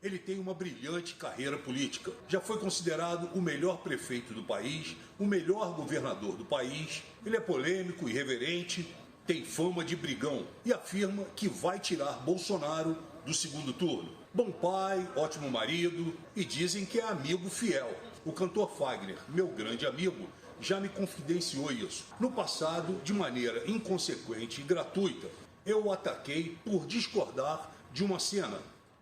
Ele tem uma brilhante carreira política. Já foi considerado o melhor prefeito do país, o melhor governador do país. Ele é polêmico, irreverente, tem fama de brigão e afirma que vai tirar Bolsonaro do segundo turno. Bom pai, ótimo marido e dizem que é amigo fiel. O cantor Fagner, meu grande amigo, já me confidenciou isso. No passado, de maneira inconsequente e gratuita, eu o ataquei por discordar de uma cena.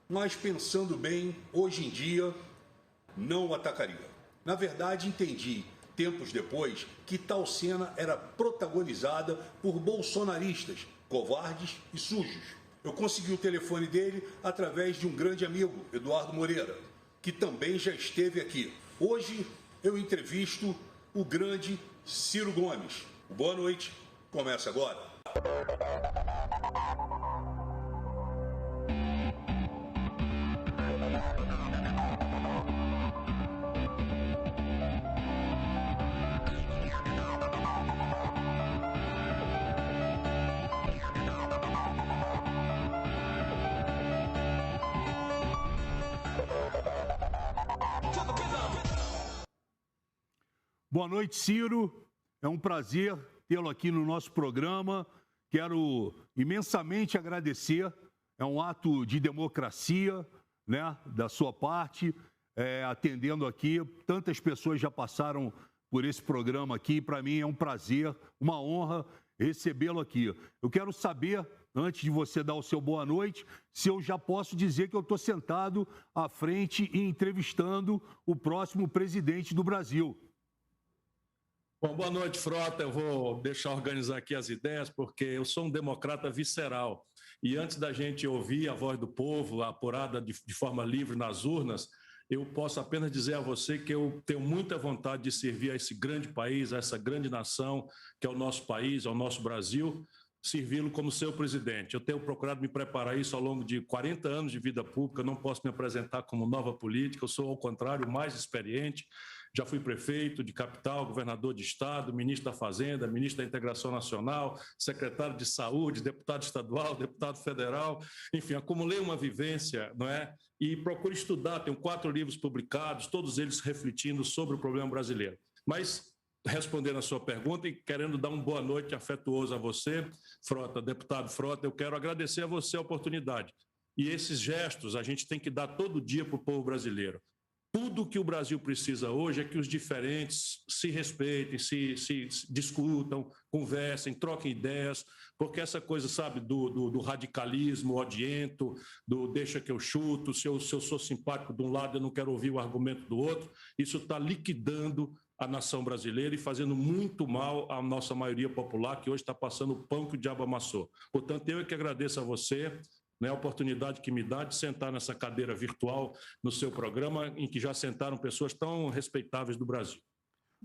Mas pensando bem, hoje em dia, não o atacaria. Na verdade, entendi, tempos depois, que tal cena era protagonizada por bolsonaristas, covardes e sujos. Eu consegui o telefone dele através de um grande amigo, Eduardo Moreira, que também já esteve aqui. Hoje eu entrevisto o grande Ciro Gomes. Boa noite, começa agora. Boa noite, Ciro. É um prazer tê-lo aqui no nosso programa. Quero imensamente agradecer. É um ato de democracia, né, da sua parte, atendendo aqui. Tantas pessoas já passaram por esse programa aqui. Para mim é um prazer, uma honra recebê-lo aqui. Eu quero saber, antes de você dar o seu boa noite, se eu já posso dizer que eu estou sentado à frente e entrevistando o próximo presidente do Brasil. Bom, boa noite, Frota. Eu vou deixar organizar aqui as ideias, porque eu sou um democrata visceral. E antes da gente ouvir a voz do povo, apurada de forma livre nas urnas, eu posso apenas dizer a você que eu tenho muita vontade de servir a esse grande país, a essa grande nação, que é o nosso país, é o nosso Brasil, servi-lo como seu presidente. Eu tenho procurado me preparar isso ao longo de 40 anos de vida pública, eu não posso me apresentar como nova política, eu sou, ao contrário, mais experiente. Já fui prefeito de capital, governador de estado, ministro da Fazenda, ministro da Integração Nacional, secretário de Saúde, deputado estadual, deputado federal. Enfim, acumulei uma vivência, não é? E procuro estudar, tenho 4 livros publicados, todos eles refletindo sobre o problema brasileiro. Mas, respondendo a sua pergunta e querendo dar uma boa noite afetuosa a você, Frota, deputado Frota, eu quero agradecer a você a oportunidade. E esses gestos a gente tem que dar todo dia para o povo brasileiro. Tudo que o Brasil precisa hoje é que os diferentes se respeitem, se discutam, conversem, troquem ideias, porque essa coisa, sabe, do radicalismo odiento, do deixa que eu chuto, se eu sou simpático de um lado, eu não quero ouvir o argumento do outro, isso está liquidando a nação brasileira e fazendo muito mal à nossa maioria popular, que hoje está passando o pão que o diabo amassou. Portanto, eu é que agradeço a você, né, a oportunidade que me dá de sentar nessa cadeira virtual no seu programa, em que já sentaram pessoas tão respeitáveis do Brasil.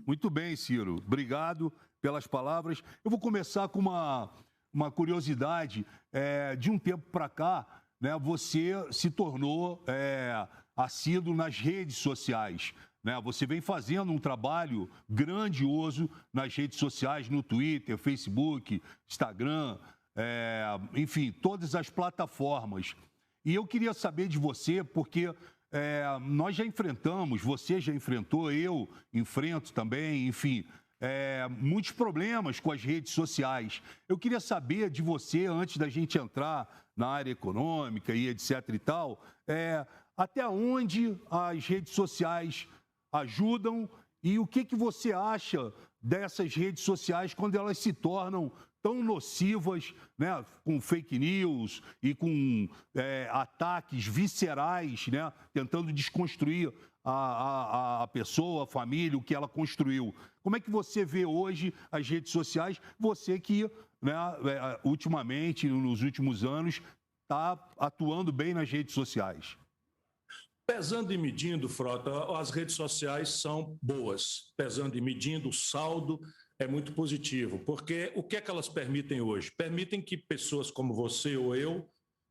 Muito bem, Ciro. Obrigado pelas palavras. Eu vou começar com uma curiosidade. De um tempo para cá, né, você se tornou assíduo nas redes sociais. Né? Você vem fazendo um trabalho grandioso nas redes sociais, no Twitter, Facebook, Instagram, enfim, todas as plataformas. E eu queria saber de você, porque nós já enfrentamos, você já enfrentou, eu enfrento também, enfim, muitos problemas com as redes sociais. Eu queria saber de você, antes da gente entrar na área econômica e etc e tal, até onde as redes sociais ajudam e o que você acha dessas redes sociais quando elas se tornam tão nocivas, né, com fake news e com ataques viscerais, né, tentando desconstruir a pessoa, a família, o que ela construiu. Como é que você vê hoje as redes sociais? Você que, né, ultimamente, nos últimos anos, está atuando bem nas redes sociais. Pesando e medindo, Frota, as redes sociais são boas. Pesando e medindo, o saldo é muito positivo, porque o que é que elas permitem hoje? Permitem que pessoas como você ou eu,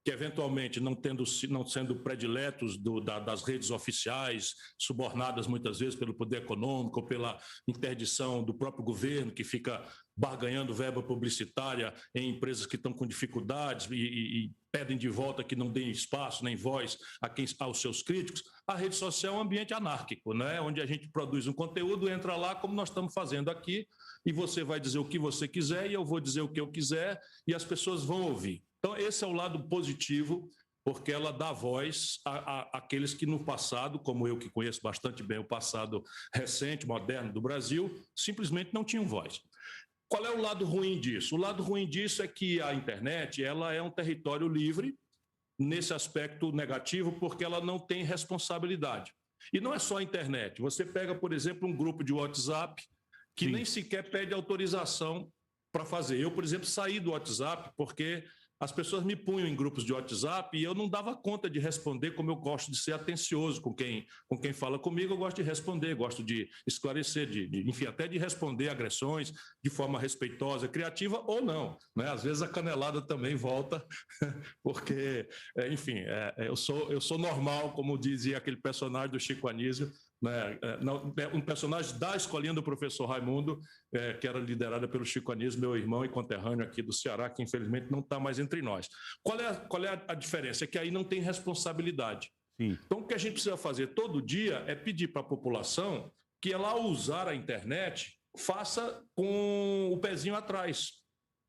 que eventualmente não sendo prediletos das redes oficiais, subornadas muitas vezes pelo poder econômico, pela interdição do próprio governo, que fica barganhando verba publicitária em empresas que estão com dificuldades e pedem de volta que não deem espaço nem voz aos seus críticos. A rede social é um ambiente anárquico, né? Onde a gente produz um conteúdo, entra lá como nós estamos fazendo aqui, e você vai dizer o que você quiser e eu vou dizer o que eu quiser e as pessoas vão ouvir. Então, esse é o lado positivo, porque ela dá voz àqueles que no passado, como eu que conheço bastante bem o passado recente, moderno do Brasil, simplesmente não tinham voz. Qual é o lado ruim disso? O lado ruim disso é que a internet ela é um território livre nesse aspecto negativo, porque ela não tem responsabilidade. E não é só a internet. Você pega, por exemplo, um grupo de WhatsApp que Sim. nem sequer pede autorização para fazer. Eu, por exemplo, saí do WhatsApp porque as pessoas me punham em grupos de WhatsApp e eu não dava conta de responder, como eu gosto de ser atencioso com quem fala comigo. Eu gosto de responder, gosto de esclarecer, enfim, até de responder agressões de forma respeitosa, criativa ou não, né? Às vezes a canelada também volta, porque, enfim, eu sou normal, como dizia aquele personagem do Chico Anísio, né? Um personagem da escolinha do professor Raimundo, que era liderada pelo Chico Anísio, meu irmão e conterrâneo aqui do Ceará, que infelizmente não está mais entre nós. Qual é a diferença? É que aí não tem responsabilidade. Sim. Então, o que a gente precisa fazer todo dia é pedir para a população que ela, ao usar a internet, faça com o pezinho atrás,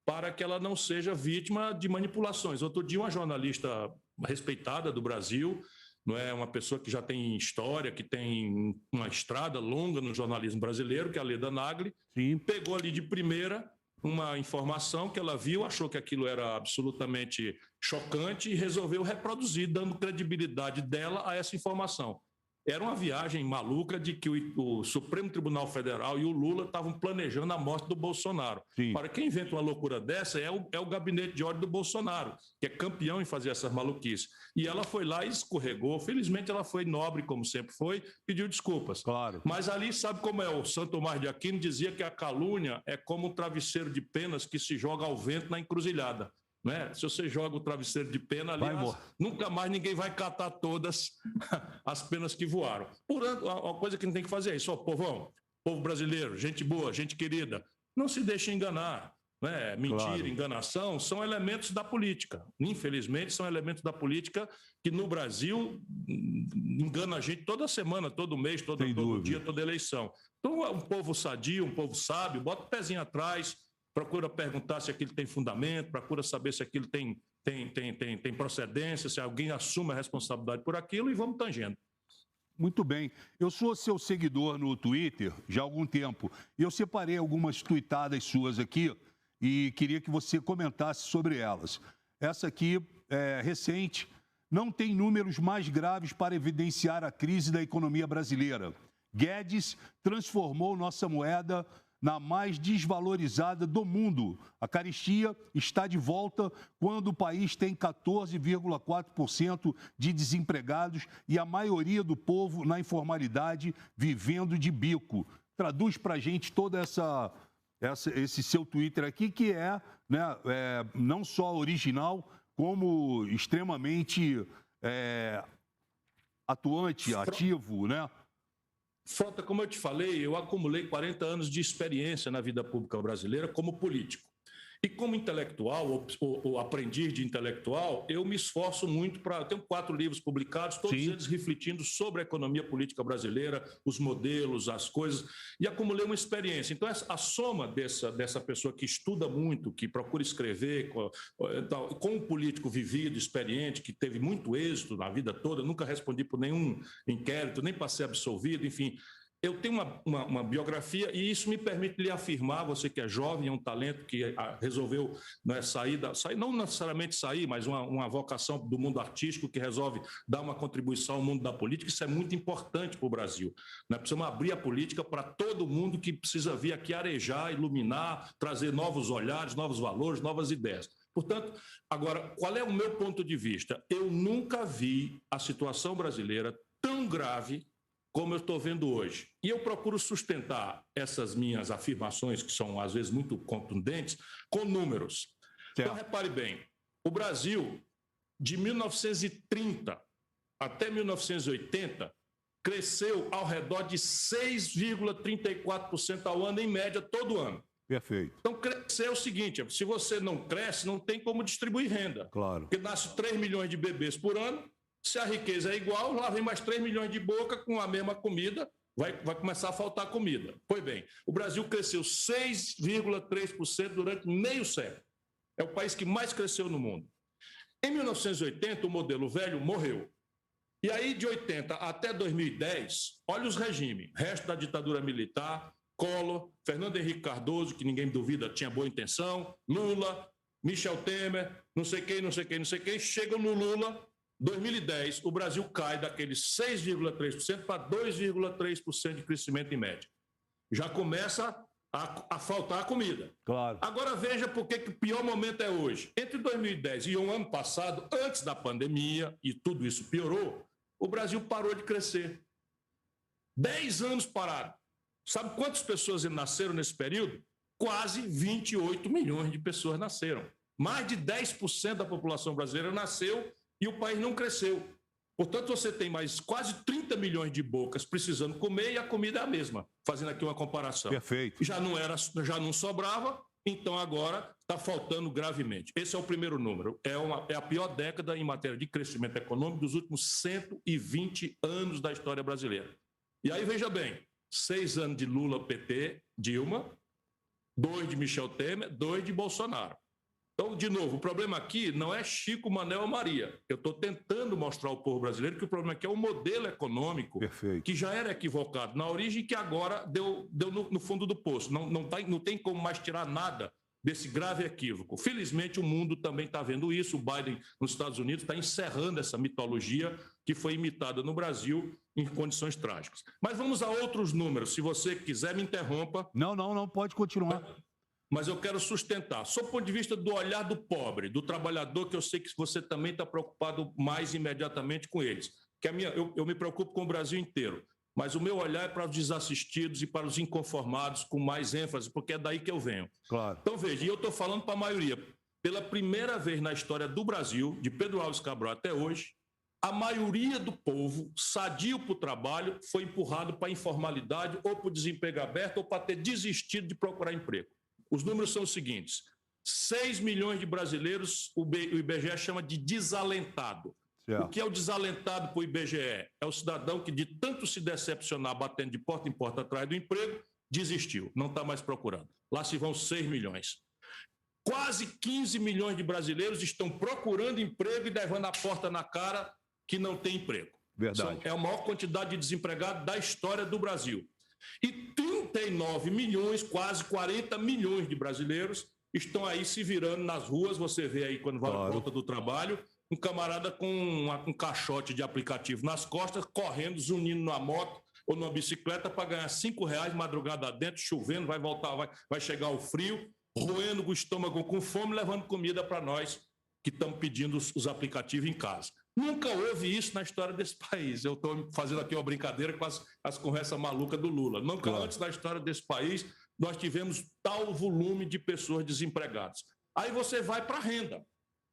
para que ela não seja vítima de manipulações. Outro dia, uma jornalista respeitada do Brasil, não é, uma pessoa que já tem história, que tem uma estrada longa no jornalismo brasileiro, que é a Leda Nagli, Sim. pegou ali de primeira uma informação que ela viu, achou que aquilo era absolutamente chocante e resolveu reproduzir, dando credibilidade dela a essa informação. Era uma viagem maluca de que o Supremo Tribunal Federal e o Lula estavam planejando a morte do Bolsonaro. Sim. Para quem inventa uma loucura dessa é o gabinete de ódio do Bolsonaro, que é campeão em fazer essas maluquices. E ela foi lá e escorregou. Felizmente ela foi nobre, como sempre foi, pediu desculpas. Claro. Mas ali, sabe como é? O Santo Tomás de Aquino dizia que a calúnia é como um travesseiro de penas que se joga ao vento na encruzilhada. Né? Se você joga o travesseiro de pena ali, nunca mais ninguém vai catar todas as penas que voaram. Portanto, uma coisa que a gente tem que fazer é isso, povão, povo brasileiro, gente boa, gente querida, não se deixe enganar. Né? Mentira, claro. Enganação são elementos da política. Infelizmente, são elementos da política que no Brasil engana a gente toda semana, todo mês, todo dia, toda eleição. Então, um povo sadio, um povo sábio, bota o pezinho atrás, procura perguntar se aquilo tem fundamento, procura saber se aquilo tem procedência, se alguém assume a responsabilidade por aquilo e vamos tangendo. Muito bem. Eu sou seu seguidor no Twitter já há algum tempo. Eu separei algumas tuitadas suas aqui e queria que você comentasse sobre elas. Essa aqui é recente. Não tem números mais graves para evidenciar a crise da economia brasileira. Guedes transformou nossa moeda na mais desvalorizada do mundo. A carestia está de volta quando o país tem 14,4% de desempregados e a maioria do povo na informalidade vivendo de bico. Traduz para a gente toda esse seu Twitter aqui, que não só original, como extremamente atuante, ativo, né? Frota, como eu te falei, eu acumulei 40 anos de experiência na vida pública brasileira como político. E como intelectual, ou aprendiz de intelectual, eu me esforço muito para... Tenho 4 livros publicados, todos eles refletindo sobre a economia política brasileira, os modelos, as coisas, e acumulei uma experiência. Então, a soma dessa pessoa que estuda muito, que procura escrever, com um político vivido, experiente, que teve muito êxito na vida toda, nunca respondi por nenhum inquérito, nem passei absolvido, enfim... Eu tenho uma biografia e isso me permite lhe afirmar, você que é jovem, é um talento que resolveu sair, não necessariamente sair, mas uma vocação do mundo artístico que resolve dar uma contribuição ao mundo da política, isso é muito importante para o Brasil. Nós precisamos abrir a política para todo mundo que precisa vir aqui arejar, iluminar, trazer novos olhares, novos valores, novas ideias. Portanto, agora, qual é o meu ponto de vista? Eu nunca vi a situação brasileira tão grave como eu estou vendo hoje. E eu procuro sustentar essas minhas afirmações, que são às vezes muito contundentes, com números. Certo. Então, repare bem, o Brasil de 1930 até 1980, cresceu ao redor de 6,34% ao ano, em média, todo ano. Perfeito. Então, crescer é o seguinte, se você não cresce, não tem como distribuir renda. Claro. Porque nasce 3 milhões de bebês por ano, se a riqueza é igual, lá vem mais 3 milhões de boca com a mesma comida, vai começar a faltar comida. Pois bem, o Brasil cresceu 6,3% durante meio século. É o país que mais cresceu no mundo. Em 1980, o modelo velho morreu. E aí, de 80 até 2010, olha os regimes. Resto da ditadura militar, Collor, Fernando Henrique Cardoso, que ninguém duvida tinha boa intenção, Lula, Michel Temer, não sei quem, chegam no Lula, 2010, o Brasil cai daqueles 6,3% para 2,3% de crescimento em média. Já começa a faltar comida. Claro. Agora veja por que o pior momento é hoje. Entre 2010 e o ano passado, antes da pandemia, e tudo isso piorou, o Brasil parou de crescer. 10 anos parado. Sabe quantas pessoas nasceram nesse período? Quase 28 milhões de pessoas nasceram. Mais de 10% da população brasileira nasceu e o país não cresceu. Portanto, você tem mais quase 30 milhões de bocas precisando comer e a comida é a mesma. Fazendo aqui uma comparação. Perfeito. Já não sobrava, então agora está faltando gravemente. Esse é o primeiro número. É a pior década em matéria de crescimento econômico dos últimos 120 anos da história brasileira. E aí, veja bem, 6 anos de Lula, PT, Dilma, 2 de Michel Temer, 2 de Bolsonaro. Então, de novo, o problema aqui não é Chico, Manel ou Maria. Eu estou tentando mostrar ao povo brasileiro que o problema aqui é o modelo econômico, perfeito, que já era equivocado na origem e que agora deu no fundo do poço. Não tem como mais tirar nada desse grave equívoco. Felizmente, o mundo também está vendo isso. O Biden, nos Estados Unidos, está encerrando essa mitologia que foi imitada no Brasil em condições trágicas. Mas vamos a outros números. Se você quiser, me interrompa. Não, pode continuar. Mas eu quero sustentar, sob o ponto de vista do olhar do pobre, do trabalhador, que eu sei que você também está preocupado mais imediatamente com eles. Eu me preocupo com o Brasil inteiro, mas o meu olhar é para os desassistidos e para os inconformados com mais ênfase, porque é daí que eu venho. Claro. Então, veja, e eu estou falando para a maioria. Pela primeira vez na história do Brasil, de Pedro Álvares Cabral até hoje, a maioria do povo, sadio para o trabalho, foi empurrado para a informalidade ou para o desemprego aberto ou para ter desistido de procurar emprego. Os números são os seguintes: 6 milhões de brasileiros, o IBGE chama de desalentado. Certo. O que é o desalentado para o IBGE? É o cidadão que, de tanto se decepcionar batendo de porta em porta atrás do emprego, desistiu, não está mais procurando. Lá se vão 6 milhões. Quase 15 milhões de brasileiros estão procurando emprego e levando a porta na cara que não tem emprego. Verdade. É a maior quantidade de desempregados da história do Brasil. E 39 milhões, quase 40 milhões de brasileiros estão aí se virando nas ruas. Você vê aí, quando vai à volta do trabalho, um camarada com um caixote de aplicativo nas costas, correndo, zunindo numa moto ou numa bicicleta para ganhar R$5 madrugada dentro, chovendo, vai voltar, vai chegar o frio, roendo o estômago com fome, levando comida para nós que estamos pedindo os aplicativos em casa. Nunca houve isso na história desse país. Eu estou fazendo aqui uma brincadeira com as conversas malucas do Lula. Nunca antes na história desse país nós tivemos tal volume de pessoas desempregadas. Aí você vai para a renda.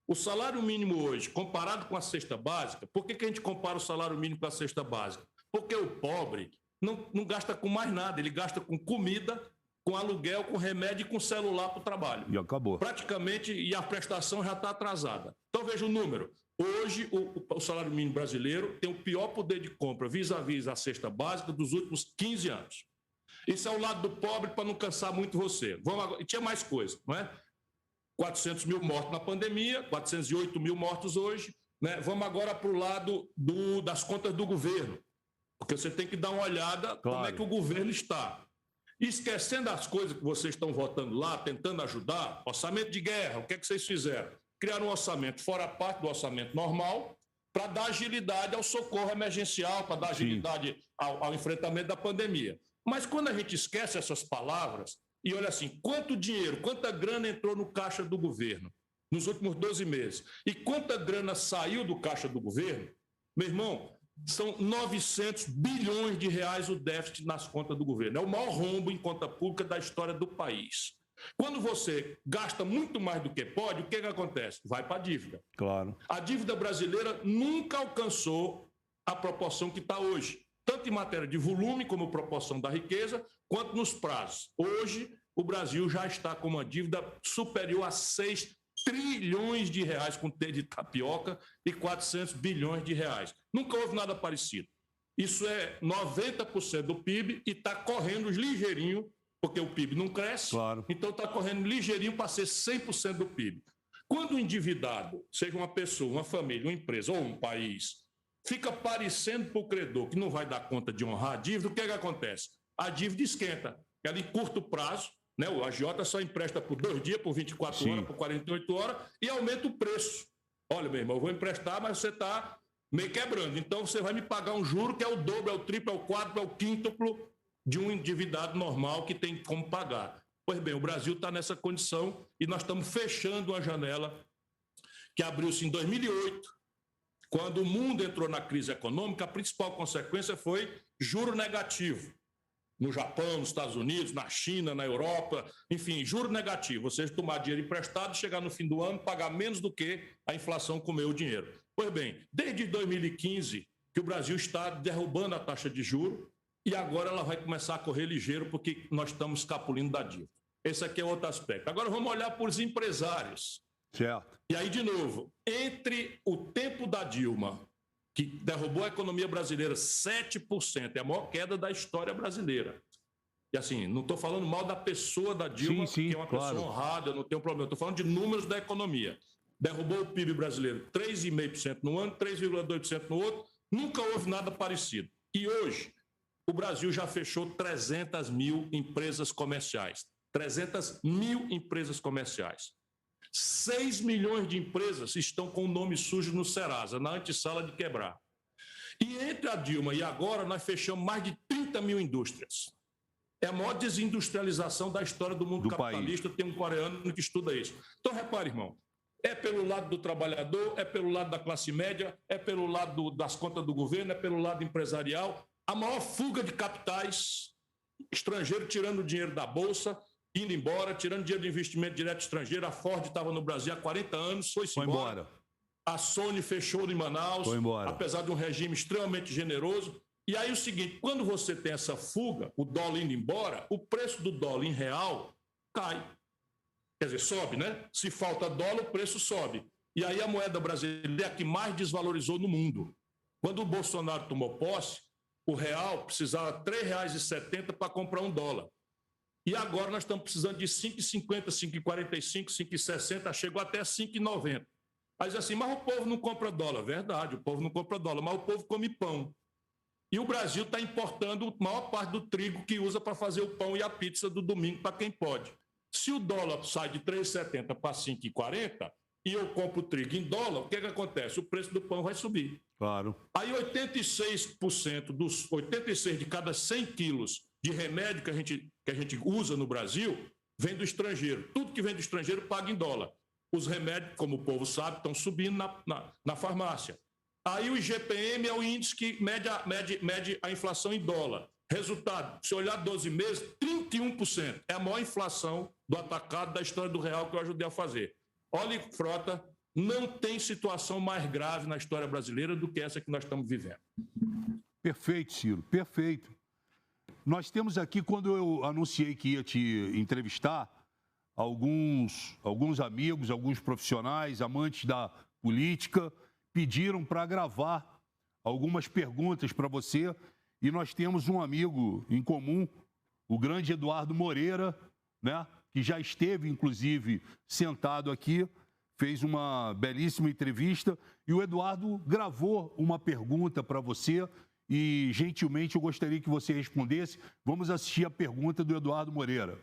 O salário mínimo hoje, comparado com a cesta básica, por que a gente compara o salário mínimo com a cesta básica? Porque o pobre não gasta com mais nada, ele gasta com comida, com aluguel, com remédio e com celular para o trabalho. E acabou. Praticamente, e a prestação já está atrasada. Então veja o número. Hoje, o salário mínimo brasileiro tem o pior poder de compra vis-à-vis a cesta básica dos últimos 15 anos. Isso é o lado do pobre, para não cansar muito você. E tinha mais coisa, não é? 400 mil mortos na pandemia, 408 mil mortos hoje. Né? Vamos agora para o lado das contas do governo, porque você tem que dar uma olhada como é que o governo está. Esquecendo as coisas que vocês estão votando lá, tentando ajudar, orçamento de guerra, o que é que vocês fizeram? Criaram um orçamento fora a parte do orçamento normal para dar agilidade ao socorro emergencial, para dar agilidade ao enfrentamento da pandemia. Mas quando a gente esquece essas palavras e olha assim, quanto dinheiro, quanta grana entrou no caixa do governo nos últimos 12 meses e quanta grana saiu do caixa do governo, meu irmão, são 900 bilhões de reais o déficit nas contas do governo. É o maior rombo em conta pública da história do país. Quando você gasta muito mais do que pode, o que acontece? Vai para a dívida. Claro. A dívida brasileira nunca alcançou a proporção que está hoje, tanto em matéria de volume, como proporção da riqueza, quanto nos prazos. Hoje, o Brasil já está com uma dívida superior a 6 trilhões de reais, com T de tapioca, e 400 bilhões de reais. Nunca houve nada parecido. Isso é 90% do PIB e está correndo ligeirinho, porque o PIB não cresce, claro. Então está correndo ligeirinho para ser 100% do PIB. Quando o endividado, seja uma pessoa, uma família, uma empresa ou um país, fica parecendo para o credor que não vai dar conta de honrar a dívida, o que acontece? A dívida esquenta, ela em curto prazo, né? O agiota só empresta por 2 dias, por 24 Sim. horas, por 48 horas, e aumenta o preço. Olha, meu irmão, eu vou emprestar, mas você está meio quebrando. Então, você vai me pagar um juro que é o dobro, é o triplo, é o quádruplo, é o quíntuplo de um endividado normal que tem como pagar. Pois bem, o Brasil está nessa condição e nós estamos fechando uma janela que abriu-se em 2008, quando o mundo entrou na crise econômica. A principal consequência foi juro negativo. No Japão, nos Estados Unidos, na China, na Europa, enfim, juro negativo. Você tomar dinheiro emprestado, chegar no fim do ano, pagar menos do que a inflação comeu o dinheiro. Pois bem, desde 2015 que o Brasil está derrubando a taxa de juros e agora ela vai começar a correr ligeiro porque nós estamos escapulindo da dívida. Esse aqui é outro aspecto. Agora vamos olhar para os empresários. Certo. E aí, de novo, entre o tempo da Dilma, que derrubou a economia brasileira 7%, é a maior queda da história brasileira. E assim, não estou falando mal da pessoa da Dilma, sim, que é uma pessoa honrada, eu não tenho problema. Estou falando de números da economia. Derrubou o PIB brasileiro 3,5% no ano, 3,2% no outro. Nunca houve nada parecido. E hoje, o Brasil já fechou 300 mil empresas comerciais. 300 mil empresas comerciais. 6 milhões de empresas estão com o nome sujo no Serasa, na antessala de quebrar. E entre a Dilma e agora, nós fechamos mais de 30 mil indústrias. É a maior desindustrialização da história do mundo capitalista. Tem um coreano que estuda isso. Então, repare, irmão, é pelo lado do trabalhador, é pelo lado da classe média, é pelo lado das contas do governo, é pelo lado empresarial. A maior fuga de capitais estrangeiros tirando dinheiro da Bolsa, indo embora, tirando dinheiro de investimento direto estrangeiro. A Ford estava no Brasil há 40 anos, foi-se embora. A Sony fechou em Manaus, apesar de um regime extremamente generoso. E aí o seguinte, quando você tem essa fuga, o dólar indo embora, o preço do dólar em real cai. Quer dizer, sobe, né? Se falta dólar, o preço sobe. E aí a moeda brasileira é a que mais desvalorizou no mundo. Quando o Bolsonaro tomou posse, o real precisava R$ 3,70 para comprar um dólar. E agora nós estamos precisando de 5,50, 5,45, 5,60, chegou até 5,90. Mas assim, mas o povo não compra dólar. Verdade, o povo não compra dólar, mas o povo come pão. E o Brasil está importando a maior parte do trigo que usa para fazer o pão e a pizza do domingo para quem pode. Se o dólar sai de 3,70 para 5,40 e eu compro trigo em dólar, o que acontece? O preço do pão vai subir. Claro. Aí 86 de cada 100 quilos de remédio que a gente usa no Brasil vem do estrangeiro. Tudo que vem do estrangeiro paga em dólar. Os remédios, como o povo sabe, estão subindo na farmácia. Aí o IGPM é o índice que mede a inflação em dólar. Resultado, se olhar 12 meses, 31%. É a maior inflação do atacado da história do real que eu ajudei a fazer. Olha, Frota, não tem situação mais grave na história brasileira do que essa que nós estamos vivendo. Perfeito, Ciro, perfeito. Nós temos aqui, quando eu anunciei que ia te entrevistar, alguns amigos, alguns profissionais, amantes da política, pediram para gravar algumas perguntas para você. E nós temos um amigo em comum, o grande Eduardo Moreira, né, que já esteve, inclusive, sentado aqui, fez uma belíssima entrevista. E o Eduardo gravou uma pergunta para você e, gentilmente, eu gostaria que você respondesse. Vamos assistir a pergunta do Eduardo Moreira.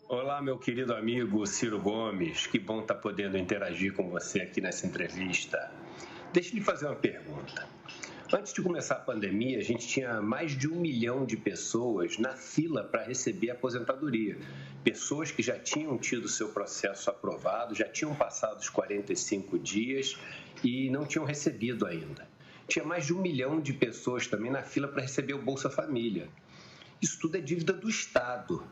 Olá, meu querido amigo Ciro Gomes. Que bom estar podendo interagir com você aqui nessa entrevista. Deixa eu lhe fazer uma pergunta. Antes de começar a pandemia, a gente tinha mais de 1 milhão de pessoas na fila para receber a aposentadoria. Pessoas que já tinham tido seu processo aprovado, já tinham passado os 45 dias e não tinham recebido ainda. Tinha mais de 1 milhão de pessoas também na fila para receber o Bolsa Família. Isso tudo é dívida do Estado.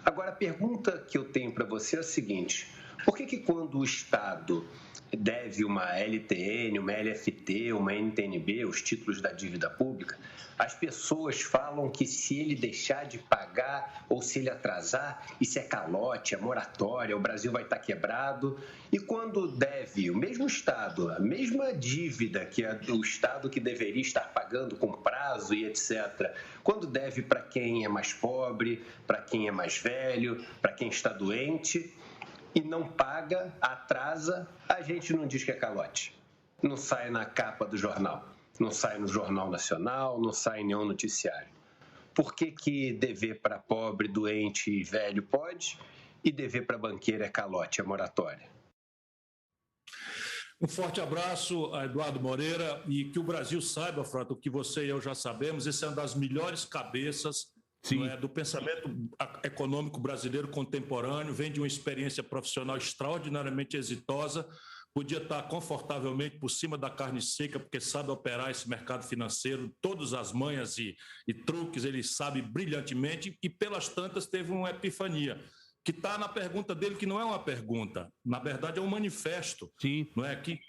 Agora, a pergunta que eu tenho para você é a seguinte: por que quando o Estado deve uma LTN, uma LFT, uma NTNB, os títulos da dívida pública, as pessoas falam que se ele deixar de pagar ou se ele atrasar, isso é calote, é moratória, o Brasil vai estar quebrado. E quando deve o mesmo Estado, a mesma dívida que é do Estado que deveria estar pagando com prazo e etc., quando deve para quem é mais pobre, para quem é mais velho, para quem está doente, e não paga, atrasa, a gente não diz que é calote. Não sai na capa do jornal, não sai no Jornal Nacional, não sai em nenhum noticiário. Por que dever para pobre, doente e velho pode e dever para banqueiro é calote, é moratória? Um forte abraço a Eduardo Moreira e que o Brasil saiba, Frota, o que você e eu já sabemos, esse é uma das melhores cabeças do pensamento econômico brasileiro contemporâneo, vem de uma experiência profissional extraordinariamente exitosa, podia estar confortavelmente por cima da carne seca, porque sabe operar esse mercado financeiro, todas as manhas e truques ele sabe brilhantemente, e pelas tantas teve uma epifania, que está na pergunta dele, que não é uma pergunta, na verdade é um manifesto, não é? Que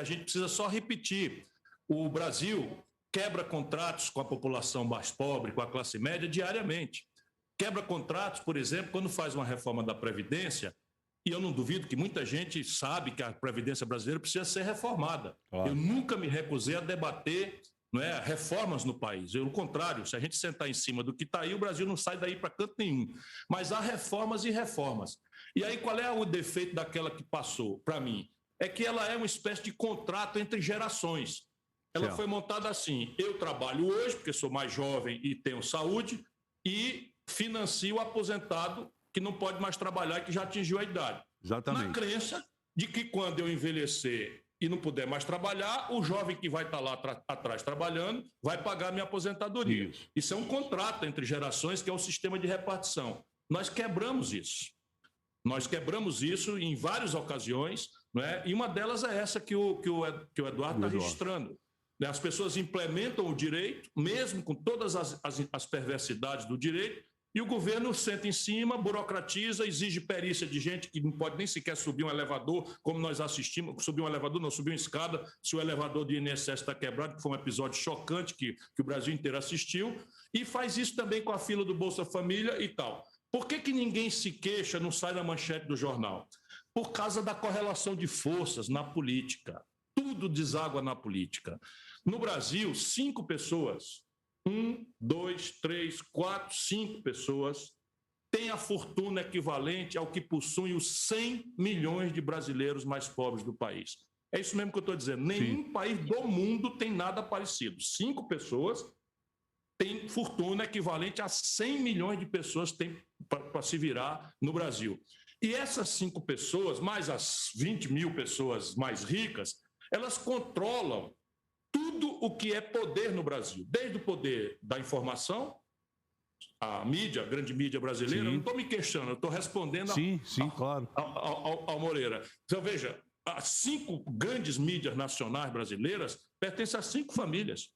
a gente precisa só repetir. O Brasil quebra contratos com a população mais pobre, com a classe média, diariamente. Quebra contratos, por exemplo, quando faz uma reforma da Previdência, e eu não duvido que muita gente sabe que a Previdência brasileira precisa ser reformada. Claro. Eu nunca me recusei a debater, não é, reformas no país. Pelo contrário, se a gente sentar em cima do que está aí, o Brasil não sai daí para canto nenhum. Mas há reformas e reformas. E aí, qual é o defeito daquela que passou, para mim? É que ela é uma espécie de contrato entre gerações. Ela foi montada assim: eu trabalho hoje, porque sou mais jovem e tenho saúde, e financio o aposentado que não pode mais trabalhar e que já atingiu a idade. Exatamente. Na crença de que quando eu envelhecer e não puder mais trabalhar, o jovem que vai estar lá atrás trabalhando vai pagar minha aposentadoria. Isso é um contrato entre gerações, que é o sistema de repartição. Nós quebramos isso. Nós quebramos isso em várias ocasiões, não é? E uma delas é essa que o Eduardo está registrando. As pessoas implementam o direito, mesmo com todas as perversidades do direito, e o governo senta em cima, burocratiza, exige perícia de gente que não pode nem sequer subir um elevador, como nós assistimos, subir um elevador, não, subir uma escada, se o elevador do INSS está quebrado, que foi um episódio chocante que o Brasil inteiro assistiu, e faz isso também com a fila do Bolsa Família e tal. Por que ninguém se queixa, não sai na manchete do jornal? Por causa da correlação de forças na política. Tudo deságua na política. No Brasil, 5 pessoas, 1, 2, 3, 4, 5 pessoas têm a fortuna equivalente ao que possuem os 100 milhões de brasileiros mais pobres do país. É isso mesmo que eu estou dizendo. Nenhum país do mundo tem nada parecido. 5 pessoas têm fortuna equivalente a 100 milhões de pessoas têm para se virar no Brasil. E essas 5 pessoas, mais as 20 mil pessoas mais ricas, elas controlam tudo o que é poder no Brasil, desde o poder da informação, a mídia, a grande mídia brasileira. Eu não estou me queixando, eu estou respondendo claro. ao Moreira. Então, veja, as 5 grandes mídias nacionais brasileiras pertencem a 5 famílias.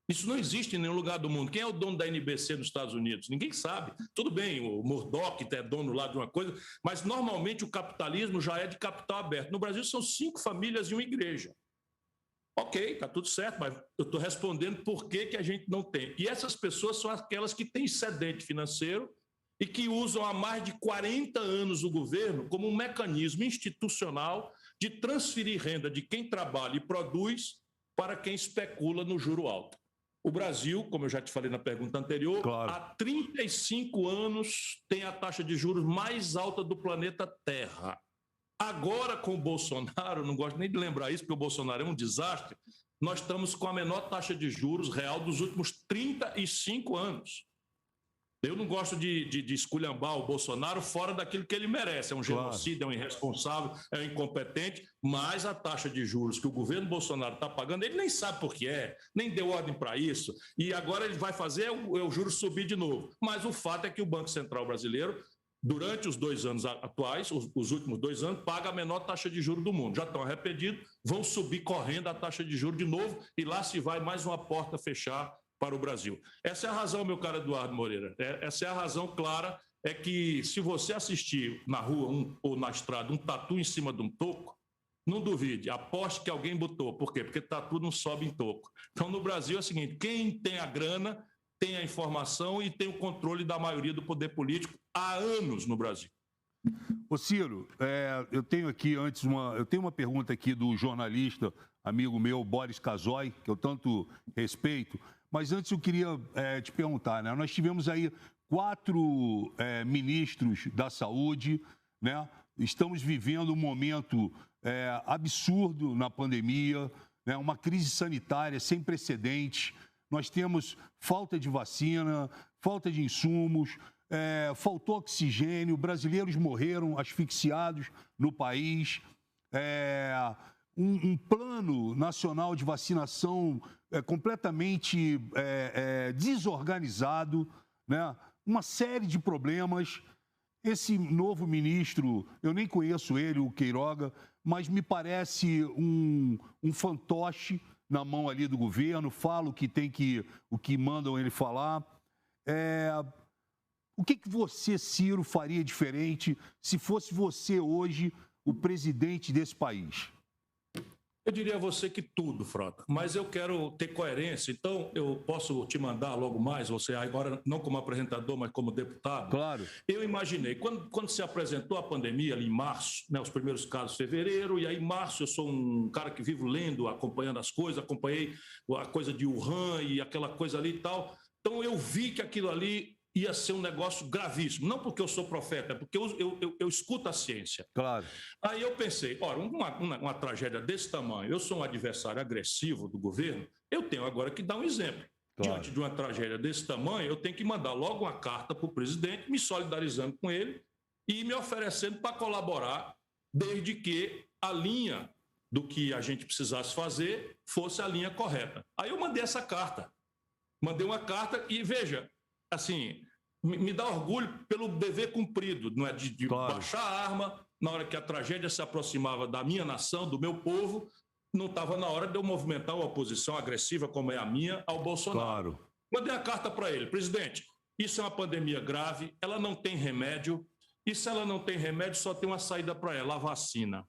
Isso não existe em nenhum lugar do mundo. Quem é o dono da NBC nos Estados Unidos? Ninguém sabe. Tudo bem, o Murdoch é dono lá de uma coisa, mas normalmente o capitalismo já é de capital aberto. No Brasil são 5 famílias e uma igreja. Ok, está tudo certo, mas eu estou respondendo por que a gente não tem. E essas pessoas são aquelas que têm excedente financeiro e que usam há mais de 40 anos o governo como um mecanismo institucional de transferir renda de quem trabalha e produz para quem especula no juro alto. O Brasil, como eu já te falei na pergunta anterior, há 35 anos tem a taxa de juros mais alta do planeta Terra. Agora, com o Bolsonaro, não gosto nem de lembrar isso, porque o Bolsonaro é um desastre, nós estamos com a menor taxa de juros real dos últimos 35 anos. Eu não gosto de esculhambar o Bolsonaro fora daquilo que ele merece. É um genocida, é um irresponsável, é um incompetente, mas a taxa de juros que o governo Bolsonaro está pagando, ele nem sabe por que é, nem deu ordem para isso, e agora ele vai fazer o juro subir de novo. Mas o fato é que o Banco Central brasileiro, durante os 2 anos atuais, os últimos 2 anos, paga a menor taxa de juros do mundo. Já estão arrependidos, vão subir correndo a taxa de juros de novo, e lá se vai mais uma porta fechar para o Brasil. Essa é a razão, meu caro Eduardo Moreira, essa é a razão clara é que se você assistir na rua ou na estrada um tatu em cima de um toco, não duvide, aposte que alguém botou. Por quê? Porque tatu não sobe em toco. Então, no Brasil é o seguinte, quem tem a grana, tem a informação e tem o controle da maioria do poder político há anos no Brasil. Ô Ciro, eu tenho aqui antes uma pergunta aqui do jornalista, amigo meu, Boris Casoy, que eu tanto respeito, mas antes eu queria te perguntar, né? Nós tivemos aí 4 ministros da saúde, né? Estamos vivendo um momento absurdo na pandemia, né? Uma crise sanitária sem precedentes. Nós temos falta de vacina, falta de insumos, faltou oxigênio, brasileiros morreram asfixiados no país, um plano nacional de vacinação completamente desorganizado, né? Uma série de problemas. Esse novo ministro, eu nem conheço ele, o Queiroga, mas me parece um fantoche na mão ali do governo, fala o que mandam ele falar. O que você, Ciro, faria diferente se fosse você hoje o presidente desse país? Eu diria a você que tudo, Frota, mas eu quero ter coerência, então eu posso te mandar logo mais, você agora não como apresentador, mas como deputado. Claro. Eu imaginei, quando se apresentou a pandemia ali em março, né, os primeiros casos em fevereiro, e aí em março eu sou um cara que vivo lendo, acompanhando as coisas, acompanhei a coisa de Wuhan e aquela coisa ali e tal, então eu vi que aquilo ali ia ser um negócio gravíssimo. Não porque eu sou profeta, é porque eu escuto a ciência. Claro. Aí eu pensei, ora, uma tragédia desse tamanho, eu sou um adversário agressivo do governo, eu tenho agora que dar um exemplo. Claro. Diante de uma tragédia desse tamanho, eu tenho que mandar logo uma carta para o presidente, me solidarizando com ele e me oferecendo para colaborar, desde que a linha do que a gente precisasse fazer fosse a linha correta. Aí eu mandei essa carta. Mandei uma carta e, veja, assim, me dá orgulho pelo dever cumprido, não é de claro. Baixar a arma na hora que a tragédia se aproximava da minha nação, do meu povo, não estava na hora de eu movimentar uma oposição agressiva como é a minha ao Bolsonaro. Claro. Mandei a carta para ele, presidente, isso é uma pandemia grave, ela não tem remédio, e se ela não tem remédio, só tem uma saída para ela, a vacina.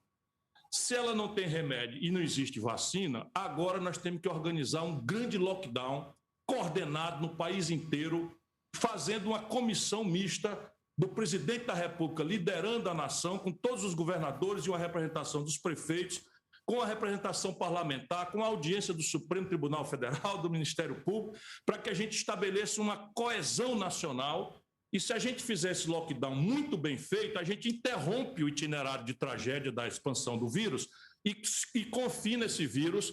Se ela não tem remédio e não existe vacina, agora nós temos que organizar um grande lockdown coordenado no país inteiro, fazendo uma comissão mista do presidente da República liderando a nação, com todos os governadores e uma representação dos prefeitos, com a representação parlamentar, com a audiência do Supremo Tribunal Federal, do Ministério Público, para que a gente estabeleça uma coesão nacional. E se a gente fizer esse lockdown muito bem feito, a gente interrompe o itinerário de tragédia da expansão do vírus e confina esse vírus.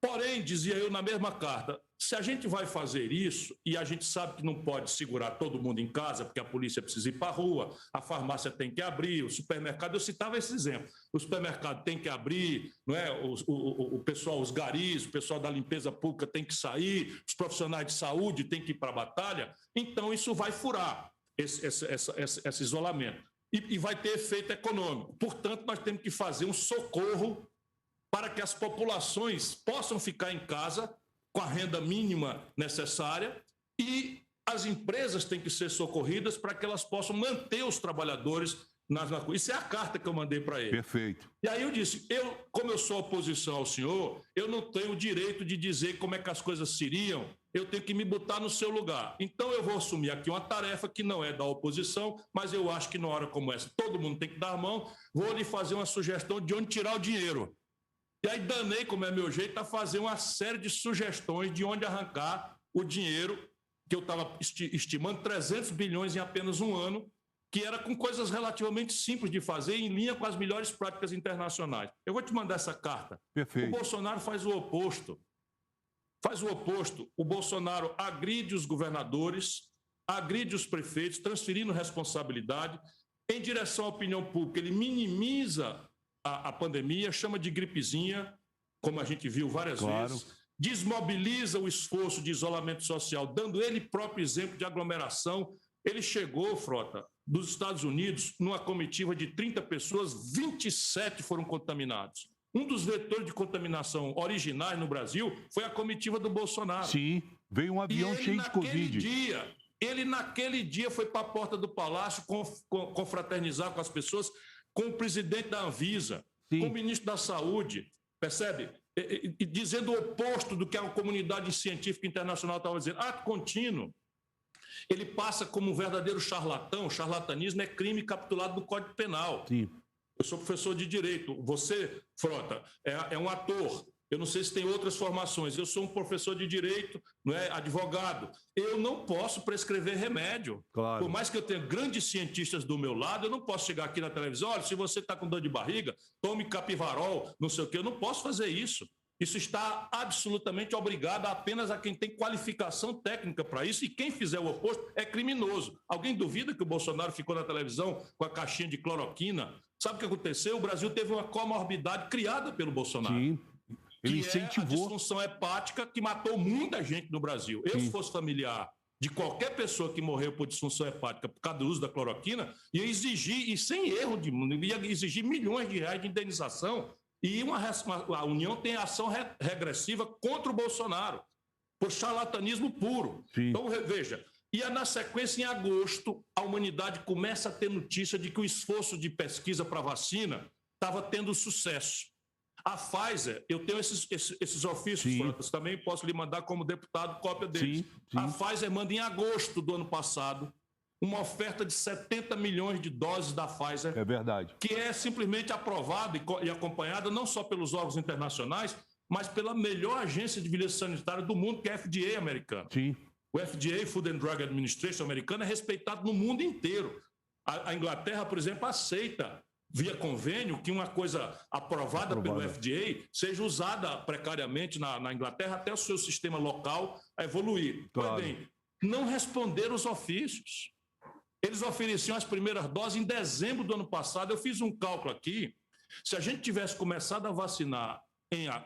Porém, dizia eu na mesma carta, se a gente vai fazer isso e a gente sabe que não pode segurar todo mundo em casa, porque a polícia precisa ir para a rua, a farmácia tem que abrir, o supermercado, eu citava esse exemplo, o supermercado tem que abrir, não é? O pessoal, os garis, o pessoal da limpeza pública tem que sair, os profissionais de saúde têm que ir para a batalha, então isso vai furar esse isolamento e vai ter efeito econômico. Portanto, nós temos que fazer um socorro para que as populações possam ficar em casa com a renda mínima necessária e as empresas têm que ser socorridas para que elas possam manter os trabalhadores nas ruas. Isso é a carta que eu mandei para ele. Perfeito. E aí eu disse, como eu sou oposição ao senhor, eu não tenho o direito de dizer como é que as coisas seriam, eu tenho que me botar no seu lugar. Então eu vou assumir aqui uma tarefa que não é da oposição, mas eu acho que numa hora como essa todo mundo tem que dar a mão, vou lhe fazer uma sugestão de onde tirar o dinheiro. E aí danei, como é meu jeito, a fazer uma série de sugestões de onde arrancar o dinheiro, que eu estava estimando 300 bilhões em apenas um ano, que era com coisas relativamente simples de fazer, em linha com as melhores práticas internacionais. Eu vou te mandar essa carta. Perfeito. O Bolsonaro faz o oposto. Faz o oposto. O Bolsonaro agride os governadores, agride os prefeitos, transferindo responsabilidade em direção à opinião pública. Ele minimiza a pandemia, chama de gripezinha, como a gente viu várias vezes, desmobiliza o esforço de isolamento social, dando ele próprio exemplo de aglomeração. Ele chegou, Frota, dos Estados Unidos, numa comitiva de 30 pessoas, 27 foram contaminados. Um dos vetores de contaminação originais no Brasil foi a comitiva do Bolsonaro. Sim, veio um avião cheio de Covid. Ele, naquele dia, foi para a porta do Palácio confraternizar com as pessoas, com o presidente da Anvisa, com o ministro da Saúde, percebe? E dizendo o oposto do que a comunidade científica internacional estava dizendo. Ato contínuo. Ele passa como um verdadeiro charlatão. O charlatanismo é crime capitulado no Código Penal. Sim. Eu sou professor de Direito. Você, Frota, é um ator. Eu não sei se tem outras formações. Eu sou um professor de Direito, não é, advogado. Eu não posso prescrever remédio. Claro. Por mais que eu tenha grandes cientistas do meu lado, eu não posso chegar aqui na televisão, olha, se você está com dor de barriga, tome Capivarol, não sei o quê. Eu não posso fazer isso. Isso está absolutamente obrigado apenas a quem tem qualificação técnica para isso, e quem fizer o oposto é criminoso. Alguém duvida que o Bolsonaro ficou na televisão com a caixinha de cloroquina? Sabe o que aconteceu? O Brasil teve uma comorbidade criada pelo Bolsonaro. Sim. Ele que incentivou. É a disfunção hepática que matou muita gente no Brasil. Eu, se fosse familiar de qualquer pessoa que morreu por disfunção hepática por causa do uso da cloroquina, ia exigir, e sem erro, ia exigir milhões de reais de indenização. E a União tem ação regressiva contra o Bolsonaro, por charlatanismo puro. Sim. Então, veja, e na sequência, em agosto, a humanidade começa a ter notícia de que o esforço de pesquisa para vacina estava tendo sucesso. A Pfizer, eu tenho esses ofícios, Frotas, também posso lhe mandar como deputado cópia deles. Sim. A Pfizer manda em agosto do ano passado uma oferta de 70 milhões de doses da Pfizer. É verdade. Que é simplesmente aprovada e acompanhada não só pelos órgãos internacionais, mas pela melhor agência de vigilância sanitária do mundo, que é a FDA americana. Sim. O FDA, Food and Drug Administration americano, é respeitado no mundo inteiro. A Inglaterra, por exemplo, aceita via convênio que uma coisa aprovada pelo FDA seja usada precariamente na Inglaterra até o seu sistema local a evoluir. Claro. Pois bem, não responderam os ofícios. Eles ofereciam as primeiras doses em dezembro do ano passado. Eu fiz um cálculo aqui. Se a gente tivesse começado a vacinar